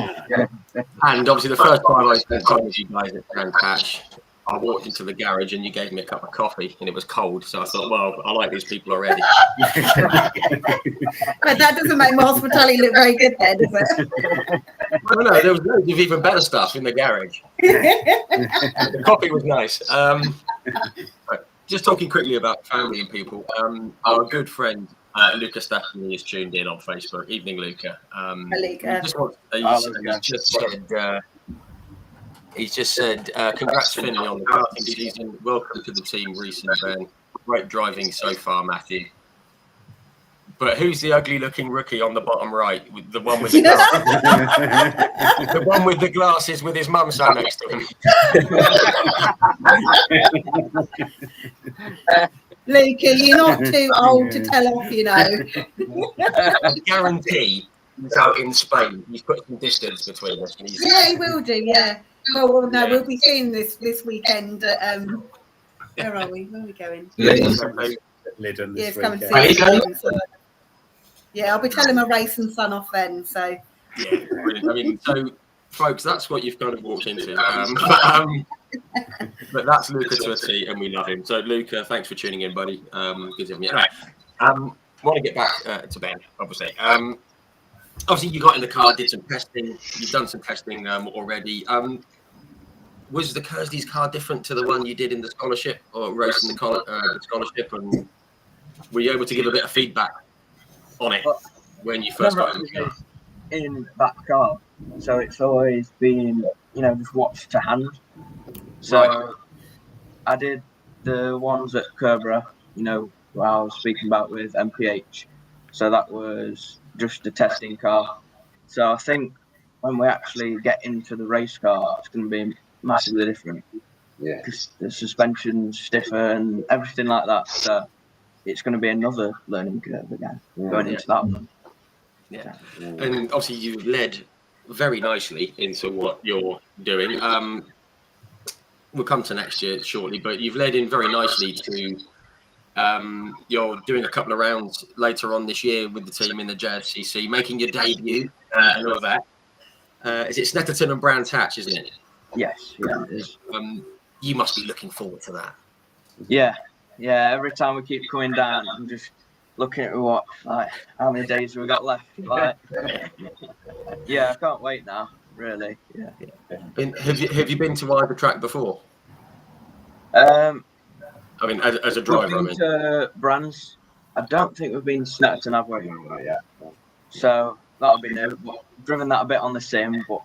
obviously, the first time I spent time with you guys at Grand Patch, I walked into the garage and you gave me a cup of coffee and it was cold. So I thought, well, I like these people already. But that doesn't make my hospitality look very good then, does it? No, there was loads of even better stuff in the garage. The coffee was nice. Just talking quickly about family and people, our good friend Luca Staffini is tuned in on Facebook. Evening, Luca. He's just said, congrats, Finley, on the karting season. Welcome to the team, Rhys and Ben. Great driving so far, Matthew. But who's the ugly-looking rookie on the bottom right? The one with the glasses? The one with the glasses with his mum sat next to him. Luca, you're not too old to tell off, you know. I guarantee he's out in Spain. He's put some distance between us. And Yeah, he will do, yeah. Well, no, we'll be seeing this weekend. Where are we? Where are we going? Lyddon Yeah, this it's coming to weekend. see him. Yeah, I'll be telling my race and son off then. So. Yeah, brilliant. I mean, so folks, that's what you've kind of walked into. But that's Luca to a T, and we love him. So, Luca, thanks for tuning in, buddy. Good to have you. Anyway, want to get back to Ben, obviously. Obviously, you got in the car, did some testing. You've done some testing already. Was the Cursley's car different to the one you did in the scholarship or racing the scholarship? And were you able to give a bit of feedback on it when you first got in that car? So it's always been, just watch to hand. So I did the ones at Kerbera, where I was speaking about with MPH. So that was just a testing car. So I think when we actually get into the race car, it's going to be massively different. Yeah. Because the suspension's stiffer and everything like that. So it's going to be another learning curve again going into that one. Yeah. And obviously you led very nicely into what you're doing. We'll come to next year shortly, but you've led in very nicely to you're doing a couple of rounds later on this year with the team in the JFCC, making your debut and all that. Is it Snetterton and Brands Hatch, isn't it? Yes, yeah, it is. You must be looking forward to that. Yeah. Every time we keep coming down, I'm just looking at how many days have we got left? Yeah, I can't wait now. Really, yeah. Have you been to either track before? I mean, as a driver, we've been to Brands. I don't think we've been to Snetterton, have we? Yeah. So that'll be new. Driven that a bit on the sim, but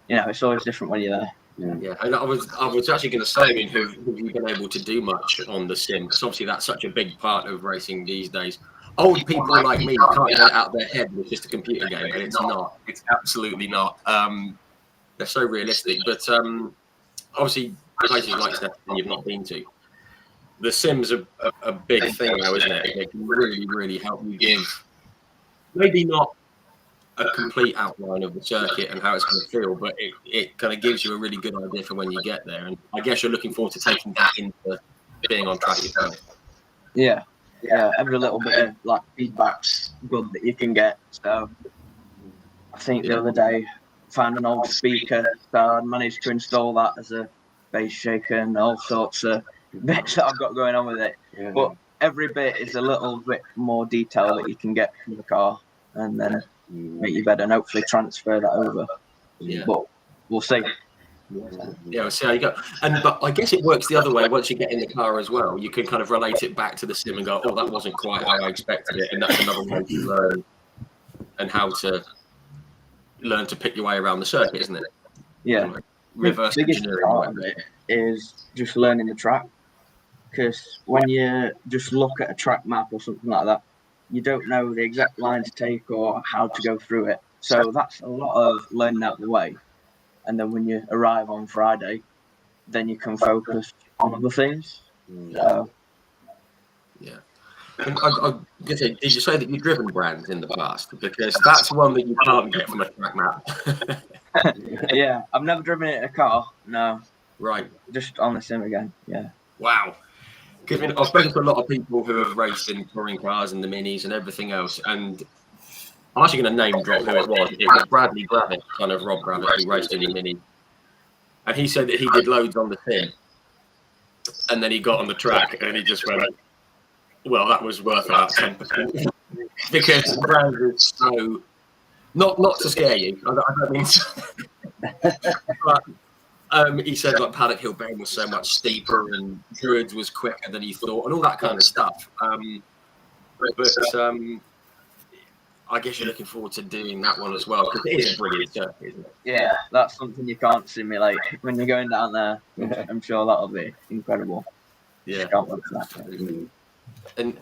it's always different when you're there. Yeah, and I was actually going to say, I mean, have you been able to do much on the sim? Because obviously that's such a big part of racing these days. Old people like me can't get it out of their head with just a computer game, and it's not. It's absolutely not. They're so realistic. But obviously, places like Snetterton you've not been to. The sim's a big thing now, isn't it? They can really, really help you give maybe not a complete outline of the circuit and how it's going to feel, but it kind of gives you a really good idea for when you get there. And I guess you're looking forward to taking that into being on track yourself. Yeah, every little bit of feedback's good that you can get. So I think the other day found an old speaker, so I managed to install that as a bass shaker and all sorts of bits that I've got going on with it. Yeah. But every bit is a little bit more detail that you can get from the car, and then make you better and hopefully transfer that over. Yeah. But we'll see. Yeah, we'll see how you go. But I guess it works the other way. Once you get in the car as well, you can kind of relate it back to the sim and go, "Oh, that wasn't quite how I expected it," and that's another way to learn and how to learn to pick your way around the circuit, isn't it? Yeah. Like reverse The biggest engineering. part of it is just learning the track. Because when you just look at a track map or something like that, you don't know the exact line to take or how to go through it. So that's a lot of learning out the way. And then when you arrive on Friday, then you can focus on other things. So, Yeah. And I guess, did you say that you've driven brands in the past? Because that's one that you can't get from a track map. yeah, I've never driven it in a car. No. Right. Just on the sim again. Yeah. Wow. Because I've spoken to a lot of people who have raced in touring cars and the minis and everything else, and I'm actually going to name drop who it was. It was Bradley Gravitt, son of Rob Gravitt, who raced in the mini, and he said that he did loads on the sim, and then he got on the track and he just went, "Well, that was worth about 10%," because the brand is so not to scare you. I don't mean to, but. He said like Paddock Hill Bend was so much steeper and Druids was quicker than he thought and all that kind of stuff. But I guess you're looking forward to doing that one as well because it is a brilliant circuit, isn't it? Yeah, that's something you can't simulate when you're going down there. I'm sure that'll be incredible. Yeah. Can't wait for that. And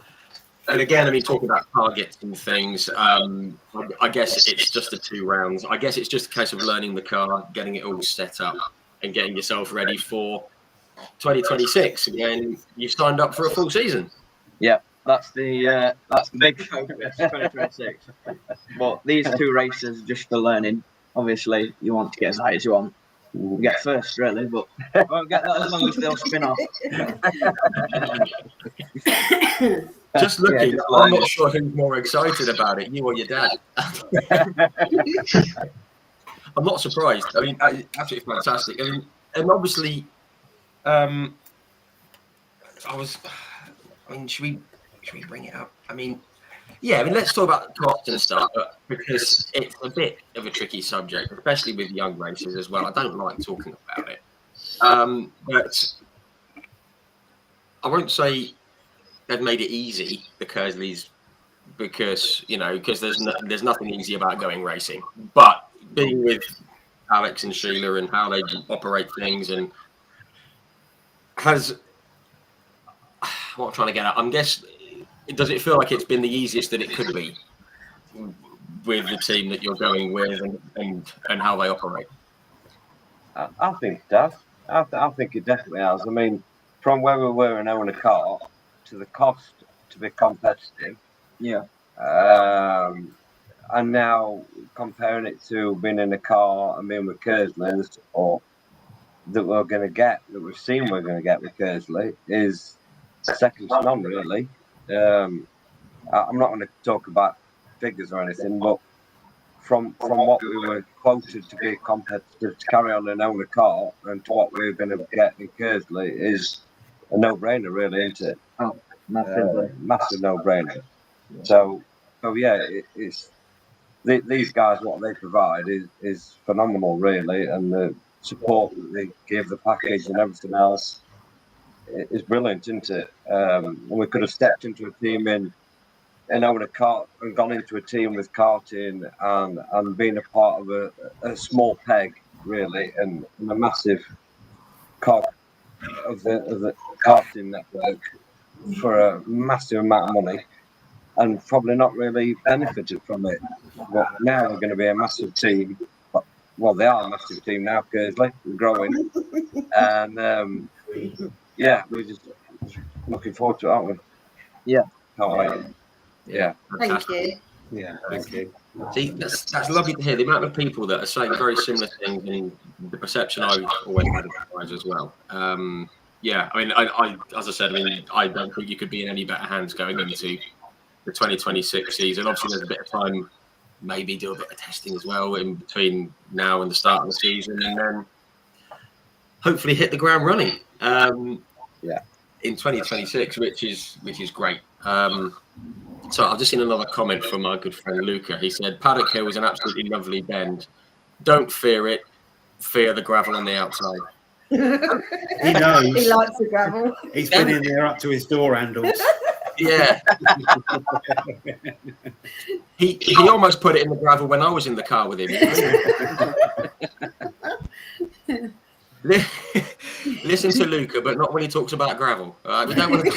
again, I mean, talking about targets and things, I guess it's just the 2 rounds. I guess it's just a case of learning the car, getting it all set up, and getting yourself ready for 2026. Again, you've signed up for a full season. Yeah, that's the big focus, 2026. But these 2 races just for learning. Obviously, you want to get as high as you want. You get first, really, but won't get that as long as they'll spin off. Just looking, I'm not sure who's more excited about it, you or your dad. I'm not surprised. I mean, absolutely fantastic. And obviously, should we bring it up? I mean, yeah, I mean, let's talk about cost and stuff, but because it's a bit of a tricky subject, especially with young racers as well. I don't like talking about it. But I won't say they've made it easy, the Cursleys, because there's nothing easy about going racing. But being with Alex and Sheila and how they operate things and what I'm trying to get at, does it feel like it's been the easiest that it could be with the team that you're going with and how they operate? I think it does. I think it definitely has. I mean, from where we were in owning a car to the cost to be competitive. Yeah. And now comparing it to being in a car and being with Cursley, the support that we're going to get, that we've seen we're going to get with Cursley, is second to none, really. I'm not going to talk about figures or anything, but from what we were quoted to be competitive to carry on and own a car and to what we're going to get in Cursley is a no-brainer, really, isn't it? Oh, massive no-brainer. So yeah, it's these guys, what they provide is phenomenal, really, and the support that they give, the package and everything else is brilliant, isn't it? We could have stepped into a team in owning a kart and gone into a team with karting and been a part of a small peg, really, and a massive cog of the karting network for a massive amount of money, and probably not really benefited from it. But now they're going to be a massive team. Well, they are a massive team now, Cursley. We're growing. And, yeah, we're just looking forward to it, aren't we? Yeah. Can't wait. Yeah. Thank you. Yeah, thank you. See, that's lovely to hear. The amount of people that are saying very similar things and the perception I've always had of guys as well. Yeah, I mean, I as I said, I don't think you could be in any better hands going into the 2026 season. Obviously, there's a bit of time, maybe do a bit of testing as well in between now and the start of the season, and then hopefully hit the ground running. Yeah, in 2026, which is great. So I've just seen another comment from our good friend Luca. He said, Paddock Hill is an absolutely lovely bend. Don't fear it. fear the gravel on the outside. He knows. He likes the gravel. He's been in there up to his door handles. Yeah. he almost put it in the gravel when I was in the car with him. Listen to Luca, but not when he talks about gravel. We don't want to,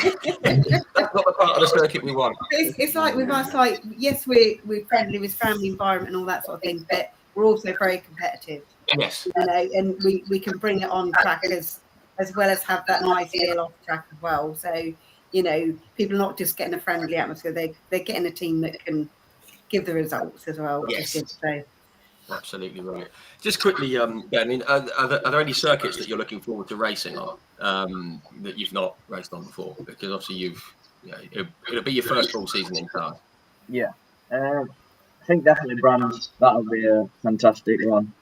that's not the part of the circuit we want. It's like with us, like, yes, we're friendly with family environment and all that sort of thing, but we're also very competitive. Yes. You know, and we can bring it on track as well as have that nice feel off track as well. So, you know, people are not just getting a friendly atmosphere, they're getting a team that can give the results as well. Yes. Which is good. So, Absolutely right. Just quickly, I mean, are there any circuits that you're looking forward to racing on that you've not raced on before? Because obviously it'll be your first full season in car. Yeah. I think definitely Brands, that'll be a fantastic one.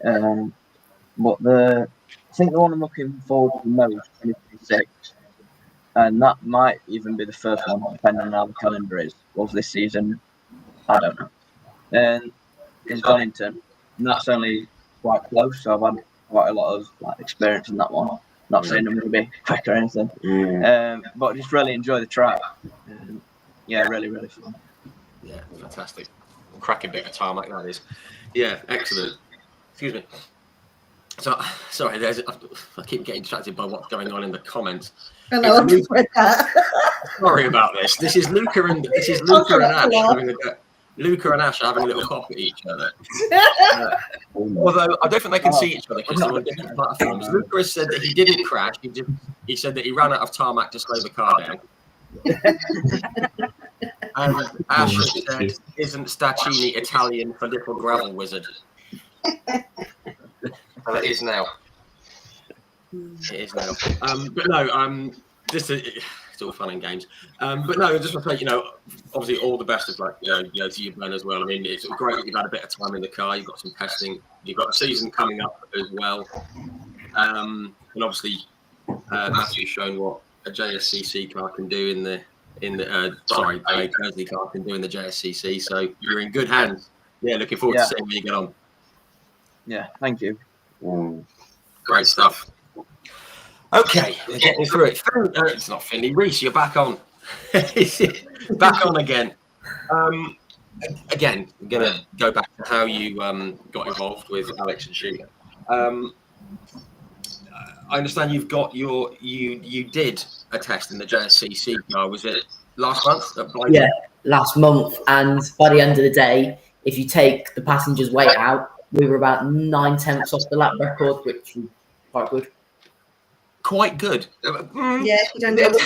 But I think the one I'm looking forward to most is 2026, and that might even be the first one, depending on how the calendar is. Was this season? I don't know. And is Donington, and that's only quite close, so I've had quite a lot of experience in that one. Not saying I'm going to be quick or anything, but I just really enjoy the track. Yeah, really, really fun. Yeah, fantastic. Cracking bit of tarmac that is. Yeah, excellent. Excuse me. So, sorry, I keep getting distracted by what's going on in the comments. Hello, I just read that. Sorry about this. This is Luca and Ash having a little cough at each other. Although I don't think they can see each other because they're on different platforms. Luca has said that he didn't crash. He said that he ran out of tarmac to slow the car down. And Ash has said, "Isn't Stacchini Italian for little gravel wizard?" Well, it is now. It is now. But no, it's all fun and games. But no, I just want to say, obviously all the best of luck, to you, Ben, as well. I mean, it's great that you've had a bit of time in the car. You've got some testing. You've got a season coming up as well. And obviously, Matthew's shown what a JSCC car can do a Cursley car can do in the JSCC. So you're in good hands. Yeah, looking forward to seeing where you get on. Yeah, thank you. Great stuff. Okay, we're getting through it. It's not Finley. Rhys, you're back on. Back on again. Again, I'm going to go back to how you got involved with Alex and Shooter. I understand you've got you did a test in the JSCC car. Was it last month? Yeah, last month. And by the end of the day, if you take the passenger's weight out, we were about 9/10 off the lap record, which was quite good. Quite good. Yeah, you done good. No,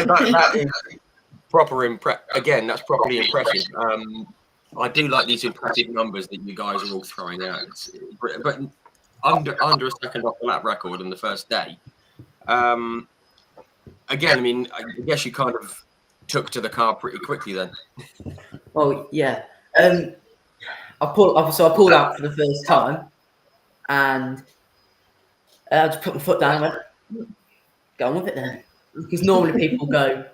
that is proper again, that's properly impressive. I do like these impressive numbers that you guys are all throwing out. But under a second off the lap record on the first day. Again, I mean, I guess you kind of took to the car pretty quickly then. Well, yeah. I pulled out for the first time, and I just put my foot down and went, go on with it then. Because normally people go,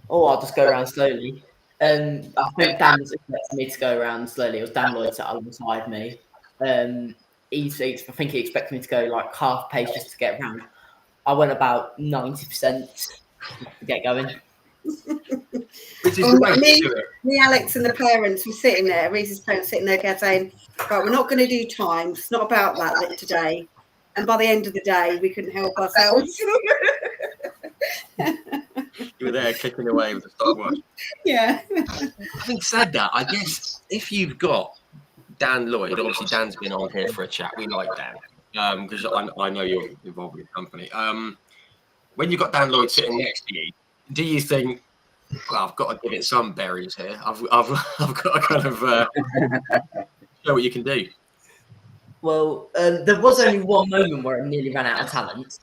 oh, I'll just go around slowly. And I think Dan was expecting me to go around slowly. It was Dan Lloyd sat alongside me. I think he expected me to go like half pace just to get around. I went about 90% to get going. Me, Alex, and the parents were sitting there. Rhys's parents sitting there, saying, "Right, we're not going to do times. It's not about that today." And by the end of the day, we couldn't help ourselves. You were there clicking away with the stopwatch. Yeah. Having said that, I guess if you've got Dan Lloyd, obviously Dan's been on here for a chat. We like Dan because I know you're involved with the company. When you've got Dan Lloyd sitting next to you, do you think, well, I've got to give it some berries here. I've got to kind of show what you can do. Well, there was only one moment where I nearly ran out of talent.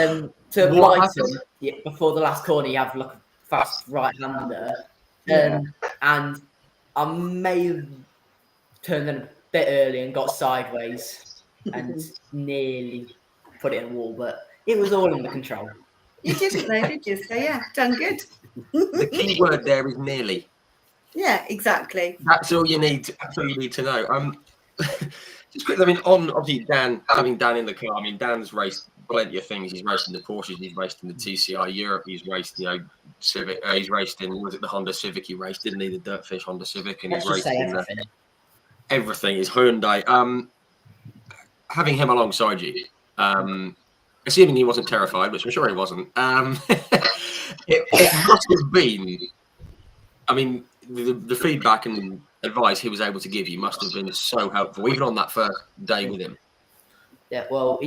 To Brighton, before the last corner, you have like a fast right-hander. And I may have turned in a bit early and got sideways and nearly put it in a wall, but it was all under control. You didn't though, did you? So yeah, done good. The key word there is nearly. Yeah, exactly. That's all you need. That's all you need to know. Just quickly, I mean, on obviously Dan, having Dan in the car. I mean, Dan's raced plenty of things. He's raced in the Porsches. He's raced in the TCI Europe. He's raced, Civic. He's raced in, was it the Honda Civic? He raced, didn't he? The Dirtfish Honda Civic, and Let's he's just raced say in everything. everything. Is Hyundai. Having him alongside you, assuming he wasn't terrified, which I'm sure he wasn't. It must have been. I mean, the feedback and advice he was able to give you must have been so helpful, even on that first day with him. Yeah, well,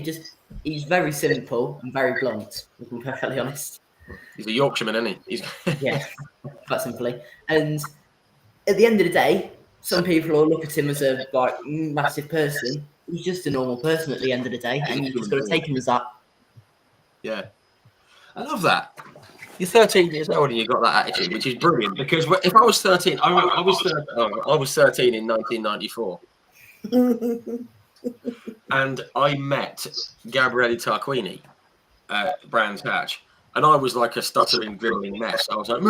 he's very simple and very blunt, to be perfectly honest. He's a Yorkshireman, isn't he? Yeah, quite simply. And at the end of the day, some people will look at him as a massive person. He's just a normal person at the end of the day, and you just got to take him as that. Yeah, I love that. You're 13 years old and you've got that attitude, which is brilliant. Because if I was 13, I was 13 in 1994, and I met Gabriele Tarquini at Brands Hatch, and I was like a stuttering, dribbling mess. I was like,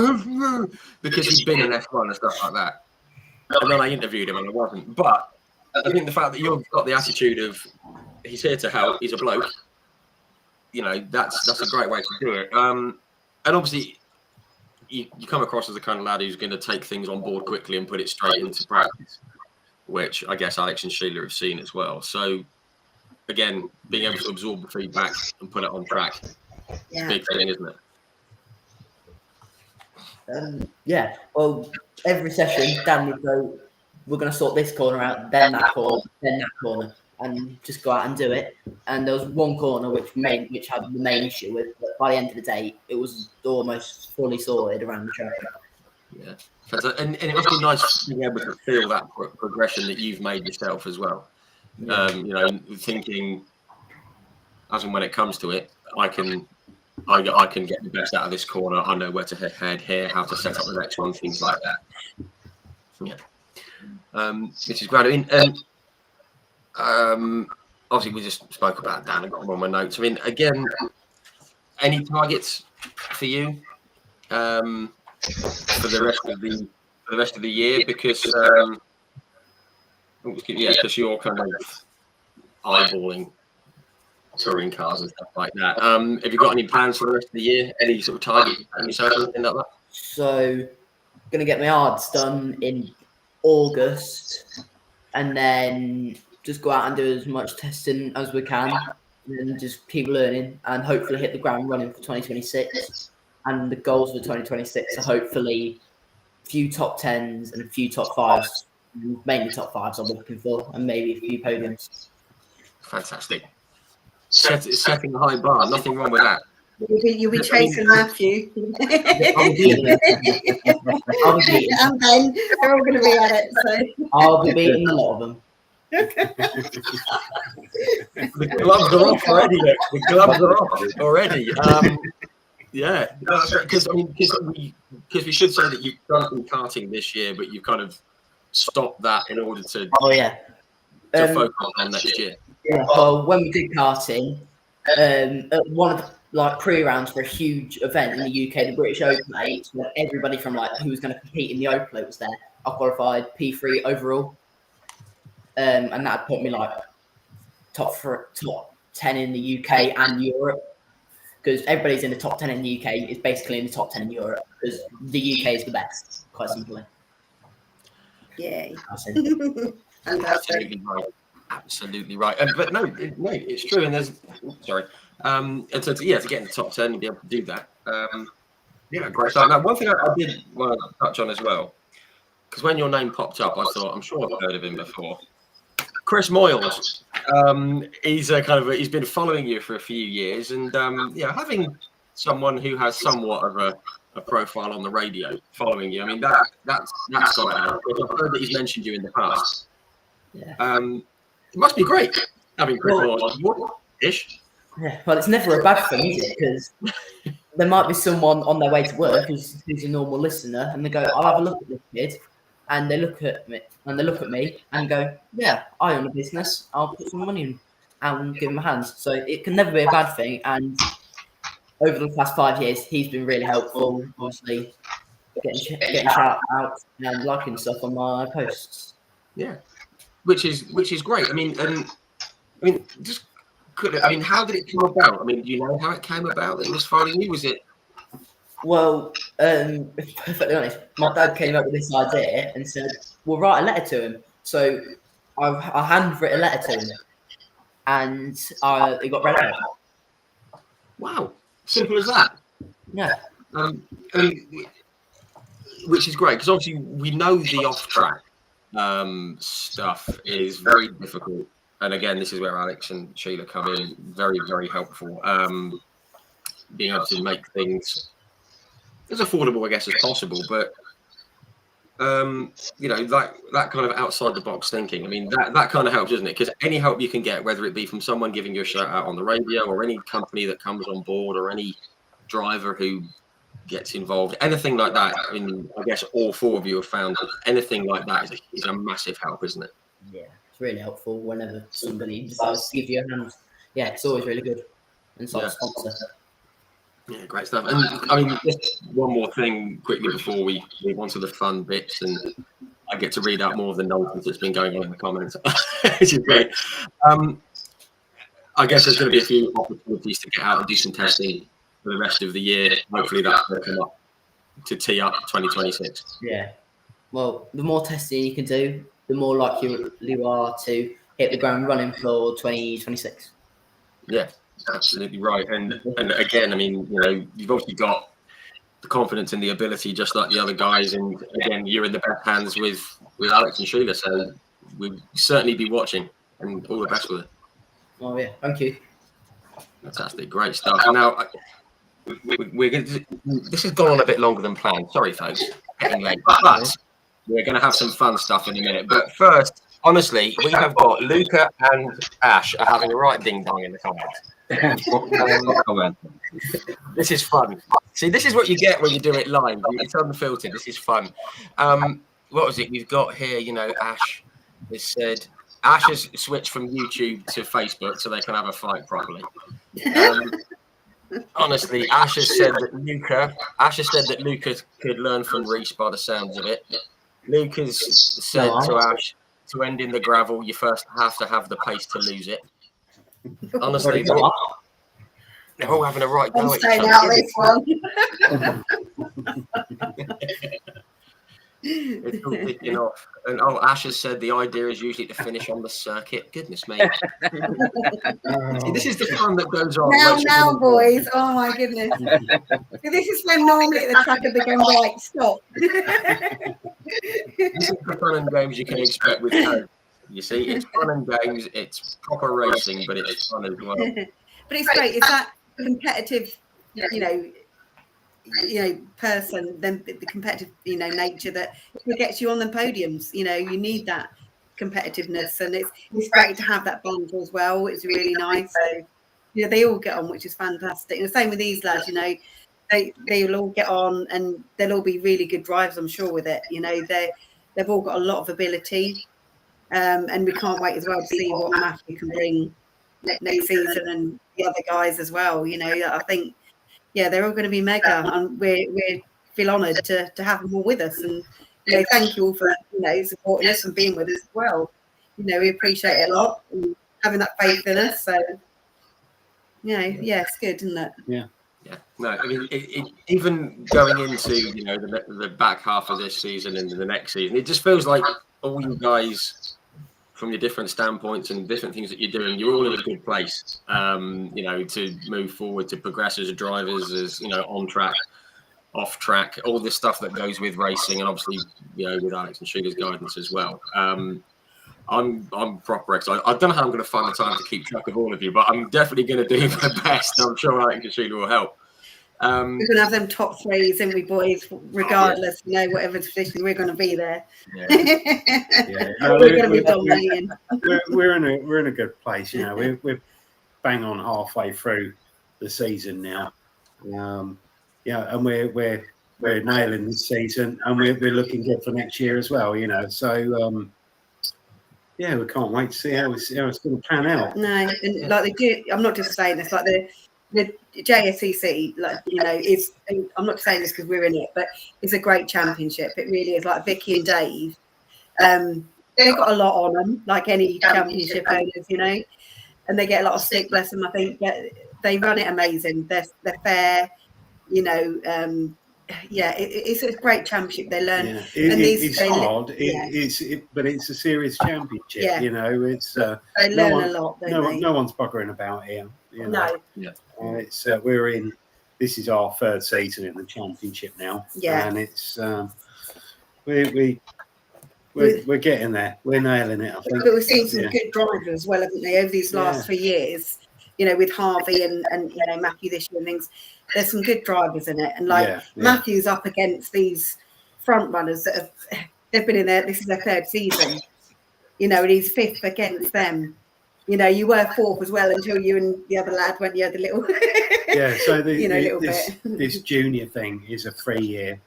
because he'd been in F1 and stuff like that. And then I interviewed him and I wasn't. But I think the fact that you've got the attitude of he's here to help, he's a bloke, that's a great way to do it. And obviously, you come across as the kind of lad who's going to take things on board quickly and put it straight into practice, which I guess Alex and Sheila have seen as well. So, again, being able to absorb the feedback and put it on track is a big thing, isn't it? Yeah, well, every session, Dan would go, we're going to sort this corner out, then that corner, and just go out and do it. And there was one corner which had the main issue with, but by the end of the day, it was almost fully sorted around the track. Yeah, and it must be nice being able to feel that progression that you've made yourself as well. Thinking, as and when it comes to it, I can get the best out of this corner. I know where to head here, how to set up the next one, things like that. Yeah, which is great. I mean, obviously we just spoke about Dan. I got them on my notes. I mean, again, any targets for you for the rest of the year? Because because you're kind of eyeballing touring cars and stuff like that. Have you got any plans for the rest of the year? Any sort of target yourself, anything like that? So, gonna get my yards done in August, and then just go out and do as much testing as we can, and just keep learning, and hopefully hit the ground running for 2026. And the goals for 2026 are hopefully a few top 10s and a few top 5s, mainly top 5s I'm looking for, and maybe a few podiums. Fantastic. Setting a high bar, nothing wrong with that. You'll be chasing Matthew. I'll be beating it. And then they're all going to be at it. So I'll be beating a lot of them. The gloves are off already. The gloves are off already. Yeah, because we should say that you've done some karting this year, but you've kind of stopped that in order to focus on next year. Yeah, well, when we did karting, at one of the pre-rounds for a huge event in the UK, the British Open 8, where everybody from who was going to compete in the Open was there. I qualified P3 overall, and that put me top 10 in the UK and Europe. Because everybody's in the top 10 in the UK is basically in the top 10 in Europe, because the UK is the best, quite simply. Yay. Absolutely right. Absolutely right. But no, it's true. And there's, and so to get in the top 10 and be able to do that, great start. Now, one thing I did want to touch on as well, because when your name popped up, I thought, I'm sure I've heard of him before. Chris Moyles. He's been following you for a few years, and having someone who has somewhat of a profile on the radio following you, I mean that's got to help. I've heard that he's mentioned you in the past. Yeah. It must be great having Chris Moyles. Yeah, well, it's never a bad thing, is it? Because there might be someone on their way to work who's a normal listener, and they go, "I'll have a look at this kid," and they look at me and go, "Yeah, I own a business. I'll put some money in and give him a hand." So it can never be a bad thing. And over the past 5 years, he's been really helpful. Obviously, getting shout outs and liking stuff on my posts. Yeah, which is great. I mean, just how did it come about? I mean, do you know how it came about that it was following you? Was it? Well, if I'm perfectly honest, my dad came up with this idea and said, "We'll write a letter to him." So I handwritten a letter to him, and it got read out. Wow, simple as that. Yeah. Which is great because obviously we know the off-track stuff is very difficult, and again, this is where Alex and Sheila come in, very, very helpful. Being able to make things as affordable, I guess, as possible, but that kind of outside the box thinking. I mean, that kind of helps, doesn't it? Because any help you can get, whether it be from someone giving you a shout out on the radio, or any company that comes on board, or any driver who gets involved, anything like that. I mean, I guess all four of you have found that anything like that is a massive help, isn't it? Yeah, it's really helpful whenever somebody decides to give you a hand. Yeah, it's always really good. And so sponsor. Yeah, great stuff. And I mean, just one more thing quickly before we move on to the fun bits, and I get to read out more of the nonsense that's been going on in the comments, which is great. I guess there's going to be a few opportunities to get out and do some testing for the rest of the year. Hopefully that's going to come up to tee up 2026. Yeah. Well, the more testing you can do, the more likely you are to hit the ground running for 2026. Yeah, absolutely right. And again, I mean, you've obviously got the confidence and the ability, just like the other guys. And again, you're in the best hands with Alex and Sheila. So we'll certainly be watching, and all the best with it. Oh yeah, thank you. Fantastic, great stuff. Now, this has gone on a bit longer than planned. Sorry, folks, getting late, but we're going to have some fun stuff in a minute. But first, honestly, we have got Luca and Ash are having a right ding dong in the comments. This is fun. See, this is what you get when you do it live. It's unfiltered. This is fun. What was it we've got here? Ash has said. Ash has switched from YouTube to Facebook so they can have a fight properly. Honestly, Ash has said that Luca could learn from Rhys by the sounds of it. Luca's said to Ash, to end in the gravel, you first have to have the pace to lose it. Honestly, they're all having a right go. I'm staying out this one. It's all kicking off. And Ash has said the idea is usually to finish on the circuit. Goodness me. See, this is the fun that goes on. Now, boys. Oh my goodness. This is when normally the track would become like stop. This is the fun and games you can expect with code. You see, it's fun and games, it's proper racing, but it's fun as well. But it's great. It's that competitive, person, then the competitive, nature that gets you on the podiums. You need that competitiveness, and it's great to have that banter as well. It's really nice. So, they all get on, which is fantastic. And the same with these lads. They'll all get on, and they'll all be really good drivers, I'm sure, with it. They've all got a lot of ability, and we can't wait as well to see what Matthew can bring next season, and the other guys as well. I think. Yeah, they're all going to be mega, and we feel honoured to have them all with us. And thank you all for supporting us and being with us as well. We appreciate it a lot, and having that faith in us. So it's good, isn't it? Yeah. Yeah. No, I mean, even going into the back half of this season and the next season, it just feels like all you guys, from your different standpoints and different things that you're doing, you're all in a good place, to move forward, to progress as drivers, as on track, off track, all this stuff that goes with racing, and obviously, with Alex and Sheila's guidance as well. I'm proper excited. I don't know how I'm going to find the time to keep track of all of you, but I'm definitely going to do my best. I'm sure Alex and Sheila will help. We're going to have them top threes, and we boys, regardless, whatever position we're going to be there. Yeah. We're going to be dominating. We're in a good place. We're bang on halfway through the season now. And we're nailing this season, and we're looking good for next year as well. So. We can't wait to see how it's going to pan out. No, and like they do. I'm not just saying this. Like the the JSCC, like, you know, is, I'm not saying this because we're in it, but it's a great championship. It really is. Like Vicky and Dave, they've got a lot on them, like any championship owners, you know, and they get a lot of stick, bless them. I think they run it amazing. They're fair, you know. It's a great championship. They learn, Yeah. it's hard. But it's a serious championship. Yeah. You know, it's they learn a lot. No one's buggering about here. You know? No. It's we're in. This is our third season in the championship now. Yeah. And it's we're getting there. We're nailing it, I think. But we've seen some good drivers as well, haven't they, over these last 3 years? You know, with Harvey and you know, Matthew this year and things. There's some good drivers in it, and Matthew's up against these front runners that they've been in there. This is their third season, you know, and he's fifth against them. You know, you were fourth as well until you and the other lad went the other little. So this bit. junior thing is a 3-year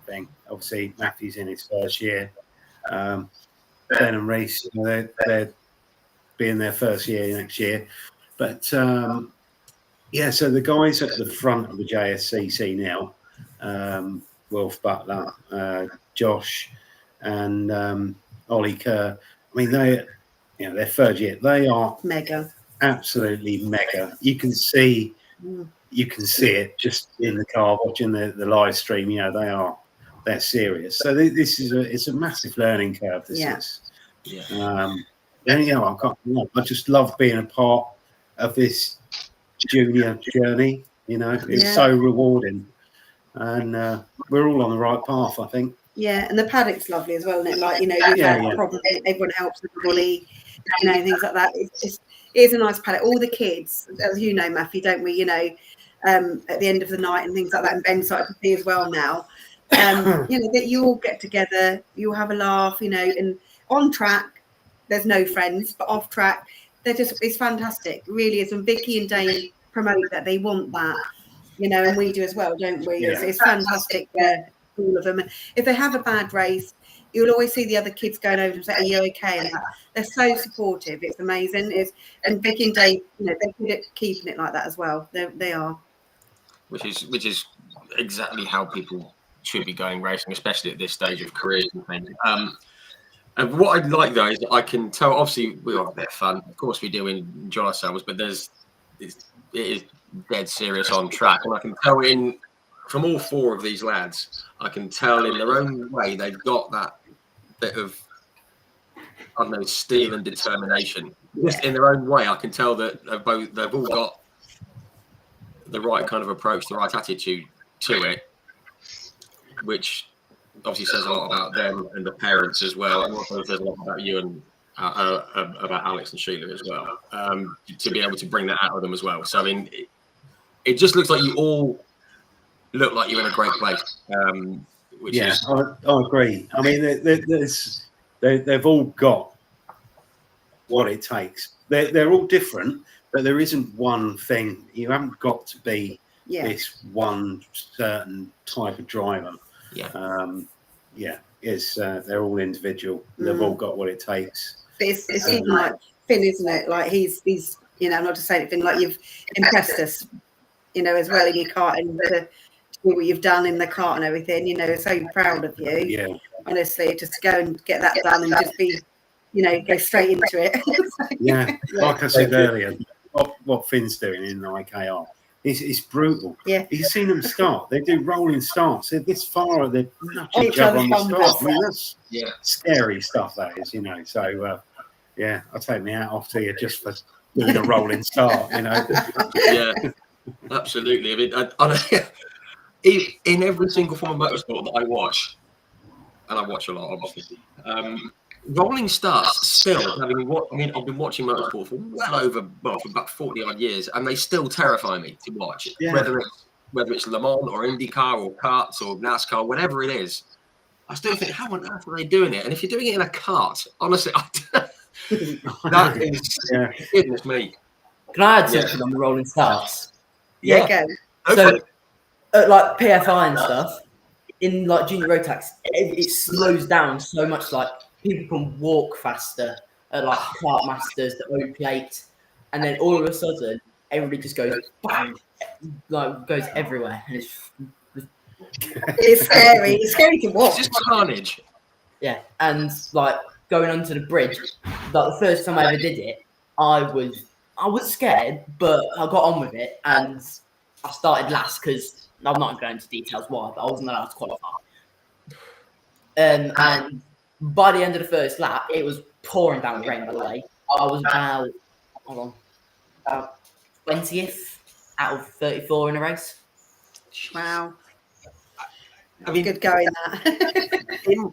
thing. Obviously, Matthew's in his first year. Ben and Rhys, you know, they're being their first year next year. But so the guys at the front of the JSCC now, Wilf Butler, Josh, and Ollie Kerr. I mean, their third year. They are mega, absolutely mega. You can see it just in the car watching the live stream. You know, they're serious. So this is it's a massive learning curve. This is. And you know, I just love being a part of this junior journey. You know, it's so rewarding, and we're all on the right path, I think. Yeah, and the paddock's lovely as well, isn't it? Like, you know, you've had a problem, everyone helps everybody, you know, things like that. It is a nice paddock. All the kids, as you know, Matthew, don't we? You know, at the end of the night and things like that, and Ben's started to see as well now. You know, that you all get together, you all have a laugh, you know, and on track, there's no friends, but off track, it's fantastic. It really is. And Vicky and Dave promote that. They want that, you know, and we do as well, don't we? It's fantastic for all of them. And if they have a bad race, you'll always see the other kids going over and say, "Are you okay?" And they're so supportive. It's amazing. And Vicky and Dave, you know, they're good at keeping it like that as well. They are. Which is exactly how people should be going racing, especially at this stage of careers and things. And what I like though is that I can tell. Obviously, we have a bit of fun. Of course, we do enjoy ourselves, but it is dead serious on track, and I can tell from all four of these lads, I can tell in their own way they've got that bit of, I don't know, steel and determination. Just in their own way, I can tell that they've all got the right kind of approach, the right attitude to it, which obviously says a lot about them and the parents as well, and also says a lot about you and about Alex and Sheila as well, to be able to bring that out of them as well. So I mean, it just looks like you all look like you're in a great place. I agree. I mean, they've all got what it takes. They're all different, but there isn't one thing. You haven't got to be this one certain type of driver. They're all individual. They've all got what it takes. It's even like Finn, isn't it? Like he's you know, not to say anything, like you've impressed us, you know, as well in your kart and to do what you've done in the kart and everything. You know, so proud of you. Yeah. Honestly, just to go and get that done and just be, you know, go straight into it. Like I said earlier, what Finn's doing in the IKR. It's brutal. Yeah. You've seen them start. They do rolling starts. They're this far. They're nudging each other on the start. I mean, that's scary stuff, that is, you know. So, I take my hat off to you just for doing a rolling start, you know. Yeah, absolutely. I mean, in every single form of motorsport that I watch, and I watch a lot, obviously, rolling starts still. I've been watching motorsport for about 40-odd years, and they still terrify me to watch. Yeah. Whether it's Le Mans or IndyCar or karts or NASCAR, whatever it is, I still think, how on earth are they doing it? And if you're doing it in a kart, honestly, that is goodness me. Can I add something on the rolling starts? Yeah, go. So, like PFI and stuff, in like junior road tax, it slows down so much. Like people can walk faster at like kart masters, the O plate, and then all of a sudden everybody just goes bang, like goes everywhere, and It's scary. It's scary to watch. It's just carnage. yeah, and like going onto the bridge, like the first time I ever did it, I was scared, but I got on with it, and I started last because I'm not going into details why, but I wasn't allowed to qualify. And by the end of the first lap, it was pouring down with rain. By the way, I was about 20th out of 34 in a race. Wow. I mean, Good going, that.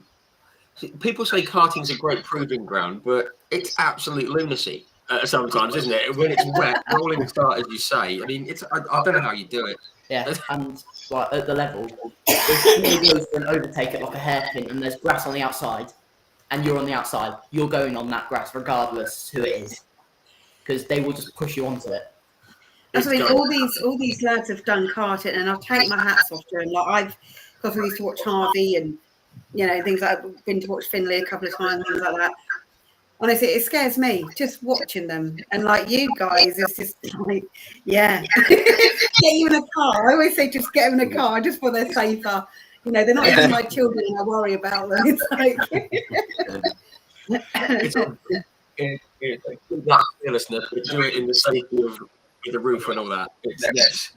people say karting's a great proving ground, but it's absolute lunacy sometimes, isn't it? When it's wet, rolling start, as you say. I mean, I don't know how you do it. Yeah, and like at the level, if somebody goes for an overtake at like a hairpin and there's grass on the outside, and you're on the outside, you're going on that grass regardless who it is, because they will just push you onto it. That's what I mean. All these lads have done karting, and I'll take my hats off to them. Like because we used to watch Harvey and things like I've been to watch Finley a couple of times, things like that. Honestly, it scares me just watching them. And like you guys, it's just like, yeah, get you in a car. I always say just get them in a car just for they're safer. They're not even my children, and I worry about them. It's like that fearlessness, but do it in the safety of the roof and all that. Yes,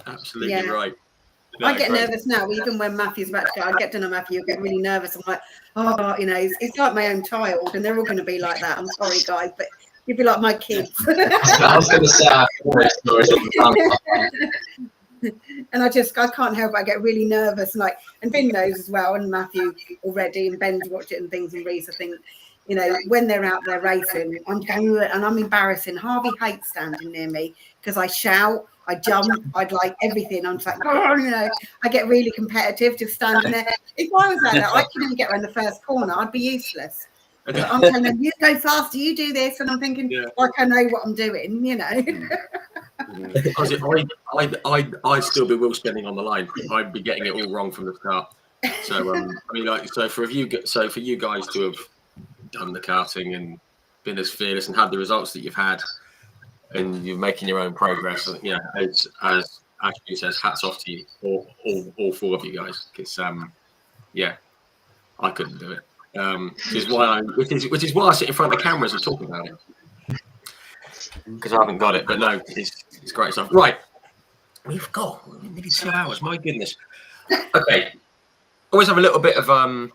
absolutely right. No, I get nervous now, even when Matthew's about to go. I get to know Matthew, I get really nervous. I'm like, it's like my own child, and they're all going to be like that. I'm sorry, guys, but you'd be like my kids. I was going to say, and I can't help it. I get really nervous, and Ben knows as well, and Matthew already, and Ben's watched it and things, and Rhys. I think, when they're out there racing, I'm going and I'm embarrassing. Harvey hates standing near me because I shout. I jump, I'd like everything. I'm just like, I get really competitive just standing there. If I was like that, I couldn't even get around the first corner. I'd be useless. But I'm telling them, you go faster, you do this. And I'm thinking, like, I know what I'm doing, I'd still be wheel spinning on the line. I'd be getting it all wrong from the start. So, for you guys to have done the karting and been as fearless and had the results that you've had, and you're making your own progress. It's, as Ashley says, hats off to you, all four of you guys. Because I couldn't do it. Which is why I sit in front of the cameras and talk about it. Because I haven't got it, but no, it's great stuff. Right, we've got nearly 2 hours. My goodness. Okay, always have a little bit of a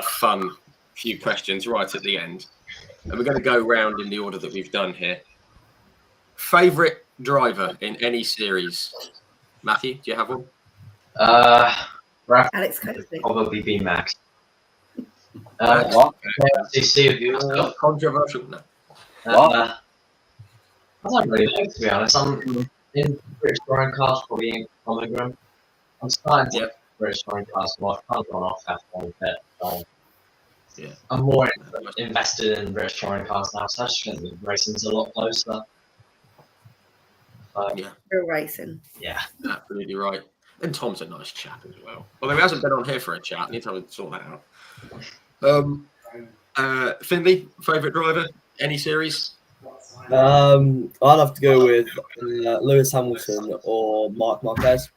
fun few questions right at the end. And we're going to go round in the order that we've done here. Favourite driver in any series? Matthew, do you have one? Alex Cursley. Probably be Max. What? Controversial? No. I don't really know, to be honest. I'm in British touring cars, probably in Common. I'm starting to get British touring cars more. I've kind of gone off after a bit. So. Yeah. I'm more invested in British touring cars now, so I just think the racing's a lot closer. Real racing. Yeah. Absolutely right. And Tom's a nice chap as well. Although he hasn't been on here for a chat. I need to sort that out. Finley, favourite driver? Any series? I'd have to go with Lewis Hamilton or Mark Marquez.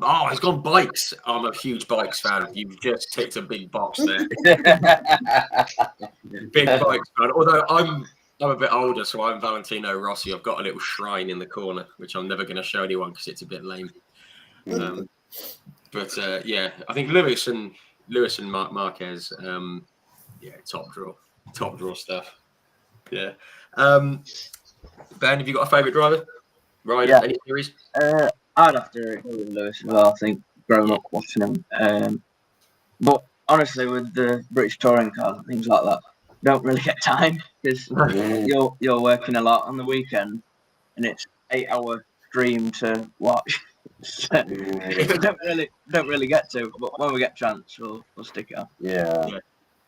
Oh, he's gone bikes. I'm a huge bikes fan. You've just ticked a big box there. Big bikes fan. Although I'm a bit older, so I'm Valentino Rossi. I've got a little shrine in the corner, which I'm never going to show anyone because it's a bit lame. But I think Lewis and Marquez. Top draw stuff. Yeah. Ben, have you got a favourite driver? Rider, any series? I'd have to go with Lewis as well. I think growing up watching him, but honestly, with the British touring cars and things like that, don't really get time because you're working a lot on the weekend, and it's 8-hour stream to watch. So don't really get to. But when we get a chance, we'll stick it up. Yeah.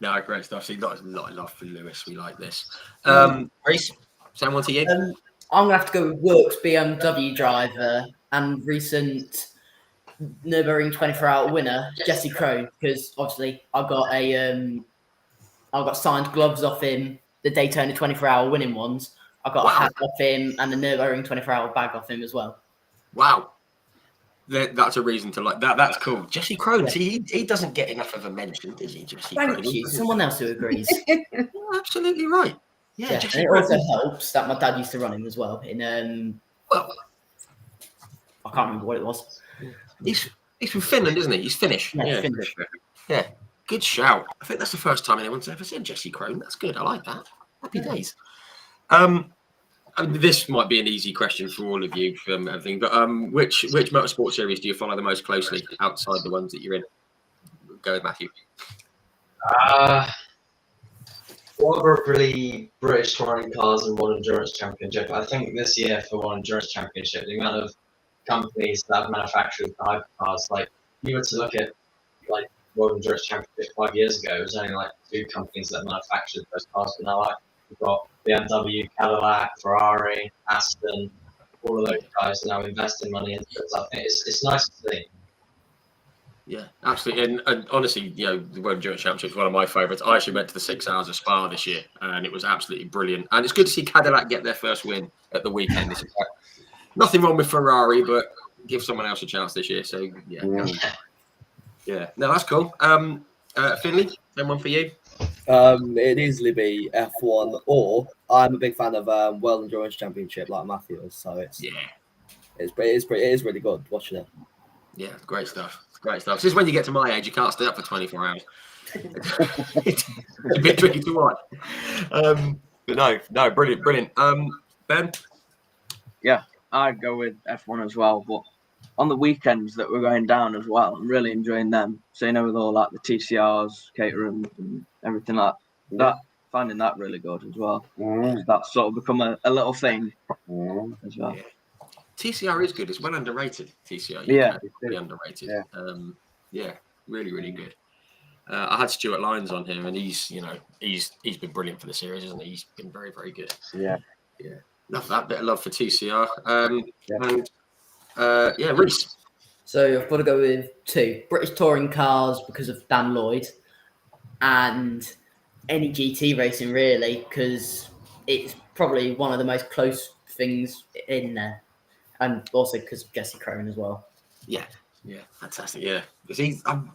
No, great stuff. So you've got a lot of love for Lewis. We like this. Rhys, same one to you. I'm gonna have to go with Wilkes BMW driver and recent Nürburgring 24-hour winner Jesse Krohn, because obviously I got signed gloves off him, the Daytona 24-hour winning ones. I got Wow. a hat off him and the Nürburgring 24-hour bag off him as well. Wow. That's a reason to like that. That's cool. Jesse Crone, see, he doesn't get enough of a mention, does he? Jesse Thank Crone. you. Someone else who agrees. You're absolutely right. Yeah, And Jesse it Crone. also helps that my dad used to run him as well. Well, I can't remember what it was. he's from Finland, isn't he? He's Finnish. Yeah, Finnish. Yeah. Good shout. I think that's the first time anyone's ever said Jesse Crone. That's good. I like that. Happy days. I mean, this might be an easy question for all of you from everything, but which motorsport series do you follow the most closely outside the ones that you're in? Go with Matthew. Probably British Touring Cars and World Endurance Championship. I think this year for World Endurance Championship, the amount of companies that have manufactured the hypercars, like if you were to look at like World Endurance Championship 5 years ago, it was only like 2 companies that manufactured those cars, but now like we've got BMW, Cadillac, Ferrari, Aston, all of those guys are now investing money into it. So I think it's nice to see. Yeah, absolutely. And honestly, you know, the World Endurance Championship is one of my favourites. I actually went to the 6 hours of Spa this year, and it was absolutely brilliant. And it's good to see Cadillac get their first win at the weekend. Nothing wrong with Ferrari, but give someone else a chance this year. So, yeah. No, that's cool. Finley, same one for you? It'd easily be F1, or I'm a big fan of World Endurance Championship like Matthew is, so it is really good watching it. Yeah, great stuff. Great stuff. This is when you get to my age, you can't stay up for 24 hours. It's a bit tricky to watch. But no, brilliant. Ben? Yeah, I'd go with F1 as well, but on the weekends that we're going down as well, I'm really enjoying them. So, you know, with all like the TCRs, catering and everything like that, finding that really good as well. That's sort of become a little thing as well. Yeah. TCR is good. It's well underrated. TCR, really underrated. Yeah, really, really good. I had Stuart Lyons on here, and he's been brilliant for the series, isn't he? He's been very, very good. Yeah. Love that bit of love for TCR. Rhys. So I've got to go with 2 British touring cars because of Dan Lloyd, and any GT racing really because it's probably one of the most close things in there, and also because of Jesse Crone as well. Yeah, Fantastic. Yeah, because I'm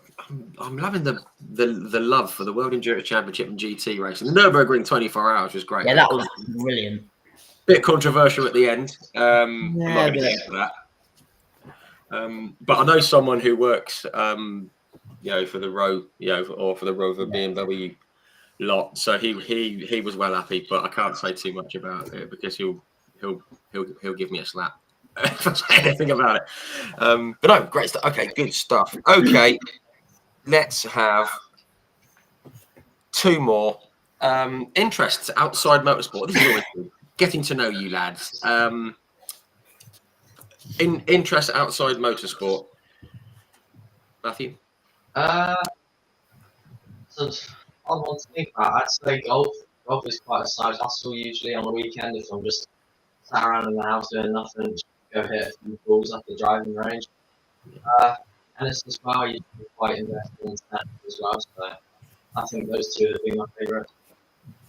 loving the love for the World Endurance Championship and GT racing. The Nürburgring 24 hours was great. Yeah, that was brilliant. Bit controversial at the end. I'm not going to get into that. But I know someone who works, for the or for the Rover BMW lot. So he was well happy, but I can't say too much about it because he'll give me a slap if I say anything about it. But no, great stuff. Okay, good stuff. Okay, let's have 2 more interests outside motorsport. This is always good. Getting to know you lads. In interest outside motorsport, Matthew. So on one to think about, I'd say golf. Golf is quite a side hustle usually on the weekend if I'm just sat around in the house doing nothing, just go hit a few balls at the driving range. Tennis as well, you can quite invested in tennis as well. So I think those 2 would be my favourite.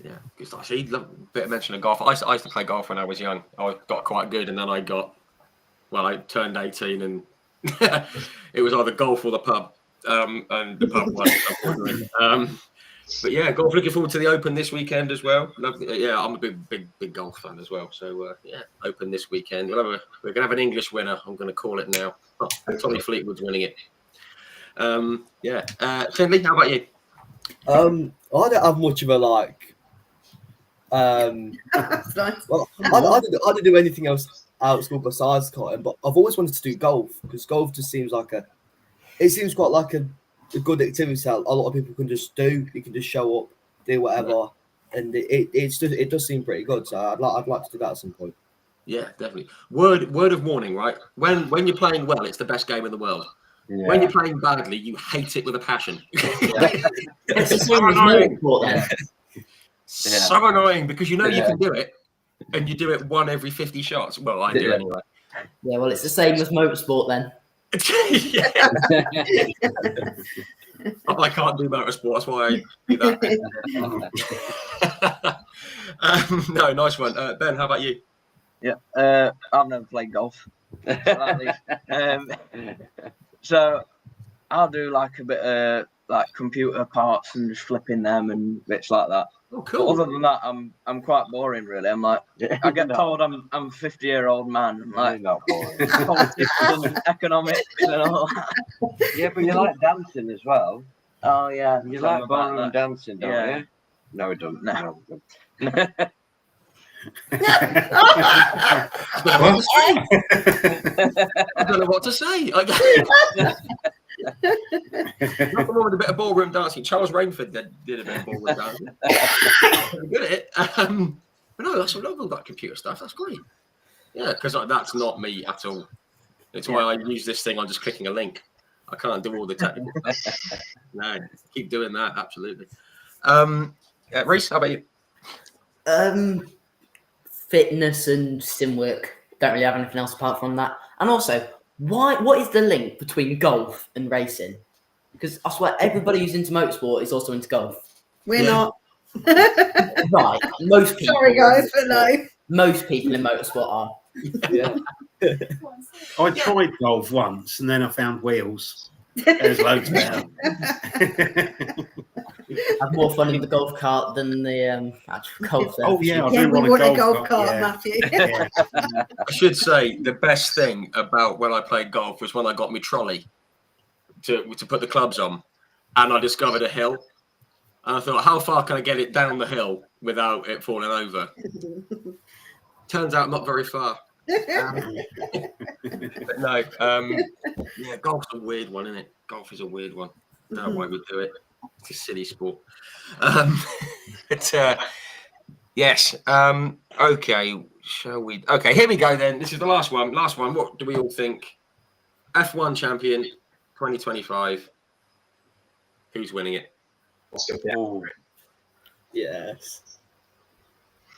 Yeah, good stuff. So you bit of mention of golf. I used to play golf when I was young. I got quite good, and then I turned 18, and it was either golf or the pub. And the pub won. But yeah, golf. Looking forward to the Open this weekend as well. I'm a big golf fan as well. So Open this weekend. We're gonna have an English winner. I'm gonna call it now. Tommy Fleetwood's winning it. Finley, how about you? I don't have much of a like. That's nice. Well, I didn't do anything else out of school besides karting, but I've always wanted to do golf because golf just seems like quite like a good activity that a lot of people can just do. You can just show up, do whatever, and it does seem pretty good. So I'd like to do that at some point. Yeah, definitely. Word of warning, right? When you're playing well, it's the best game in the world. Yeah. When you're playing badly, you hate it with a passion. It's the same as motorsport then. So annoying because you know you can do it, and you do it 1 every 50 shots. Well, I do anyway. Yeah, well, it's the same as motorsport then. Yeah. I can't do motorsport. That's why I do that. No, nice one. Ben, how about you? Yeah, I've never played golf. So I'll do like a bit of like computer parts and just flipping them and bits like that. Oh, But cool. other than that, I'm quite boring really. I'm like, I get told I'm a 50-year-old man. I'm like, not boring. politics and economics and all that. Yeah, but you like dancing as well. Oh yeah, You tell like them about ballroom that. dancing, don't Yeah. you? No, we don't. No. No, we don't. I don't know what to say. Nothing wrong with a bit of ballroom dancing. Charles Rainford did a bit of ballroom dancing. Very good at it. But no, that's I love all that computer stuff. That's great. Yeah, because that's not me at all. It's why I use this thing on just clicking a link. I can't do all the technical stuff. No, keep doing that. Absolutely. Rhys, how about you? Fitness and sim work. Don't really have anything else apart from that. And also, what is the link between golf and racing? Because I swear everybody who's into motorsport is also into golf. We're not. Right. Most people. Sorry, guys, but no. Most people in motorsport are. Yeah. I tried golf once, and then I found wheels. There's loads better. Have more fun in the golf cart than the actual golf. Oh yeah, I Yeah, do we want want a golf cart, yeah. Matthew. Yeah. I should say the best thing about when I played golf was when I got my trolley to put the clubs on, and I discovered a hill. And I thought, how far can I get it down the hill without it falling over? Turns out not very far. But no, yeah, golf's a weird one, isn't it? Golf is a weird one. I don't know why we do it. It's a silly sport. But yes. Okay. Shall we? Okay, here we go then. This is the last one. Last one. What do we all think? F1 champion 2025. Who's winning it? Oh, Yes.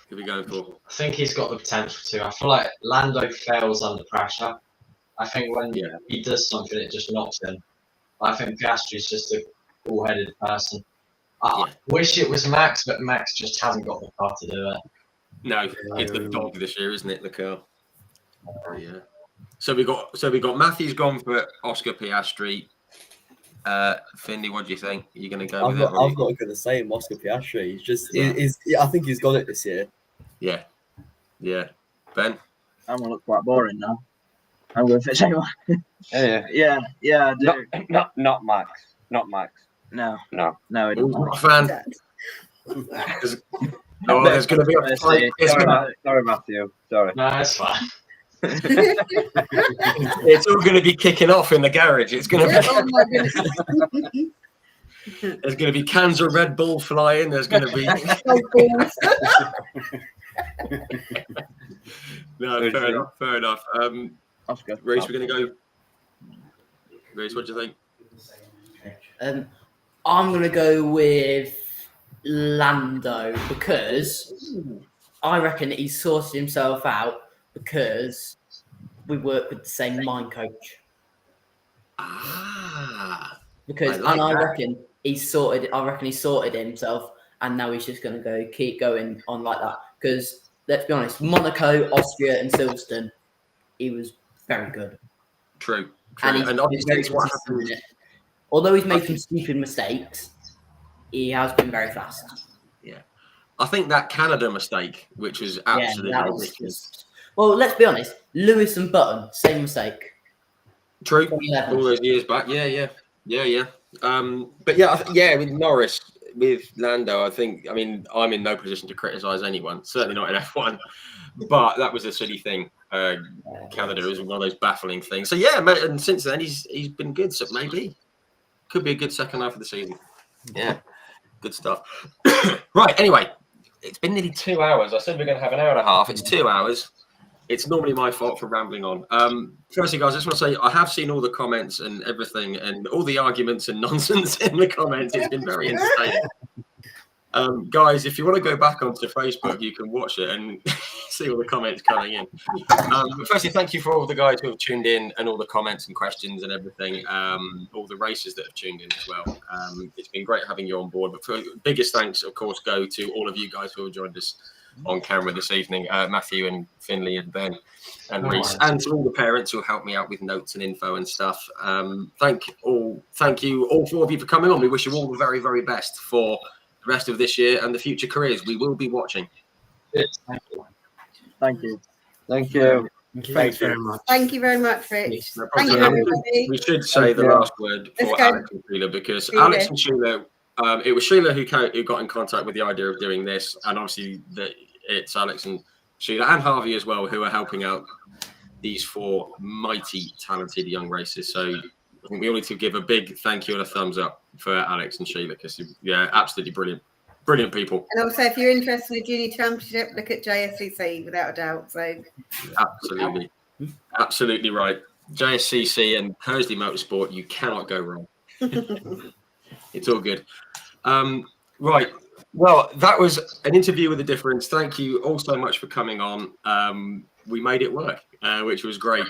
Who are we going for? I think he's got the potential to. I feel like Lando fails under pressure. I think when he does something, it just knocks him. I think Piastri's just a cool-headed person. I wish it was Max, but Max just hasn't got the car to do it. No, it's the dog this year, isn't it? The car. Yeah. So we got Matthew's gone for Oscar Piastri. Finley, what do you think? Are you going to go with it? I'm not going to say him, Oscar Piastri. He's just, I think he's got it this year. Yeah. Yeah. Ben? I'm going to look quite boring now. I'm going for anyone. Yeah. Yeah, I do. Not Max. Not Max. No, No. it Who's doesn't. not a fan? There's going to be a fight. Sorry, Matthew. Sorry. No, that's fine. It's all going to be kicking off in the garage. It's going to be. Oh my goodness. There's going to be cans of Red Bull flying. There's going to be. No, fair enough. Oscar. Rhys, we're going to go. Rhys, what do you think? I'm going to go with Lando because I reckon he's sorted himself out because we work with the same mind coach. Because I reckon he's sorted. I reckon he's sorted himself, and now he's just going to keep going on like that. Because let's be honest, Monaco, Austria, and Silverstone, he was very good. True. And obviously, he's what happened. Although he's made some stupid mistakes, he has been very fast. Yeah, I think that Canada mistake, which was absolutely ridiculous. Well, let's be honest. Lewis and Button, same mistake. True. All those years back. Yeah. But yeah, with Norris, with Lando, I mean, I'm in no position to criticise anyone. Certainly not in F1. But that was a silly thing. Canada is one of those baffling things. So yeah, and since then he's been good. So maybe could be a good second half of the season. Yeah, good stuff. Right. Anyway, it's been nearly 2 hours. I said we're going to have an hour and a half. It's 2 hours. It's normally my fault for rambling on. Firstly, guys, I just want to say I have seen all the comments and everything and all the arguments and nonsense in the comments. It's been very entertaining. Guys, if you want to go back onto Facebook, you can watch it and see all the comments coming in. But firstly, thank you for all the guys who have tuned in and all the comments and questions and everything. All the racers that have tuned in as well. It's been great having you on board. But for biggest thanks, of course, go to all of you guys who have joined us on camera this evening, Matthew and Finley and Ben and Rhys, and to all the parents who helped me out with notes and info and stuff. Thank you all 4 of you for coming on. We wish you all the very, very best for the rest of this year and the future careers. We will be watching. Thank you. Thank you. Thank you. Thanks very much. Thank you very much, Rich. No Thank you, problem. everybody. We should say the last word Let's for go. Alex and Sheila, because Sheila. Alex and Sheila, it was Sheila who got in contact with the idea of doing this, and obviously it's Alex and Sheila and Harvey as well who are helping out these 4 mighty, talented young racers. So I think we all need to give a big thank you and a thumbs up for Alex and Sheila, because absolutely brilliant people. And also, if you're interested in a junior championship, look at JSCC without a doubt. So Absolutely right. JSCC and Cursley Motorsport, you cannot go wrong. It's all good. Right. Well, that was an interview with a difference. Thank you all so much for coming on. We made it work, which was great.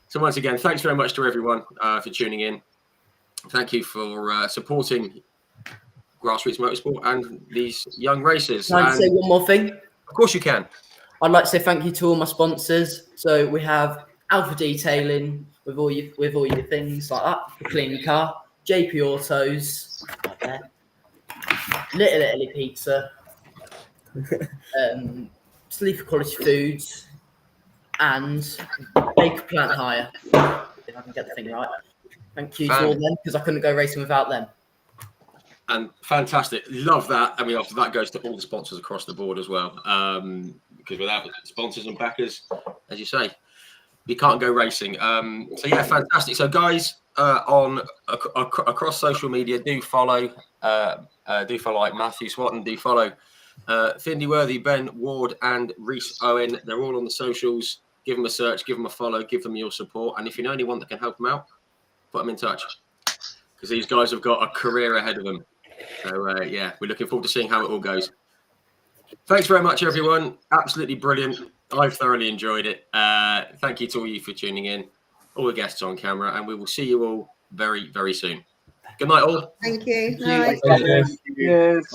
So once again, thanks very much to everyone for tuning in. Thank you for supporting Grassroots Motorsport and these young racers. Can I say one more thing? Of course you can. I'd like to say thank you to all my sponsors. So we have Alpha Detailing with all your things like that for cleaning your car. JP Autos, right there. Little Italy Pizza, Sleaford Quality Foods, and Baker Plant Hire. If I can get the thing right. Thank you to all them, because I couldn't go racing without them. And fantastic. Love that. I mean, obviously that goes to all the sponsors across the board as well. Because without sponsors and backers, as you say, you can't go racing. So yeah, fantastic. So guys, across social media, do follow like Matthew Swatton, do follow Finley Worthy, Ben Ward, and Rhys Owen. They're all on the socials. Give them a search, give them a follow, give them your support. And if you know anyone that can help them out, put them in touch, because these guys have got a career ahead of them. So yeah, we're looking forward to seeing how it all goes. Thanks very much, everyone. Absolutely brilliant. I've thoroughly enjoyed it. Thank you to all you for tuning in, all the guests on camera, and we will see you all very, very soon. Good night, all. thank you. Thank you. Night. Yes.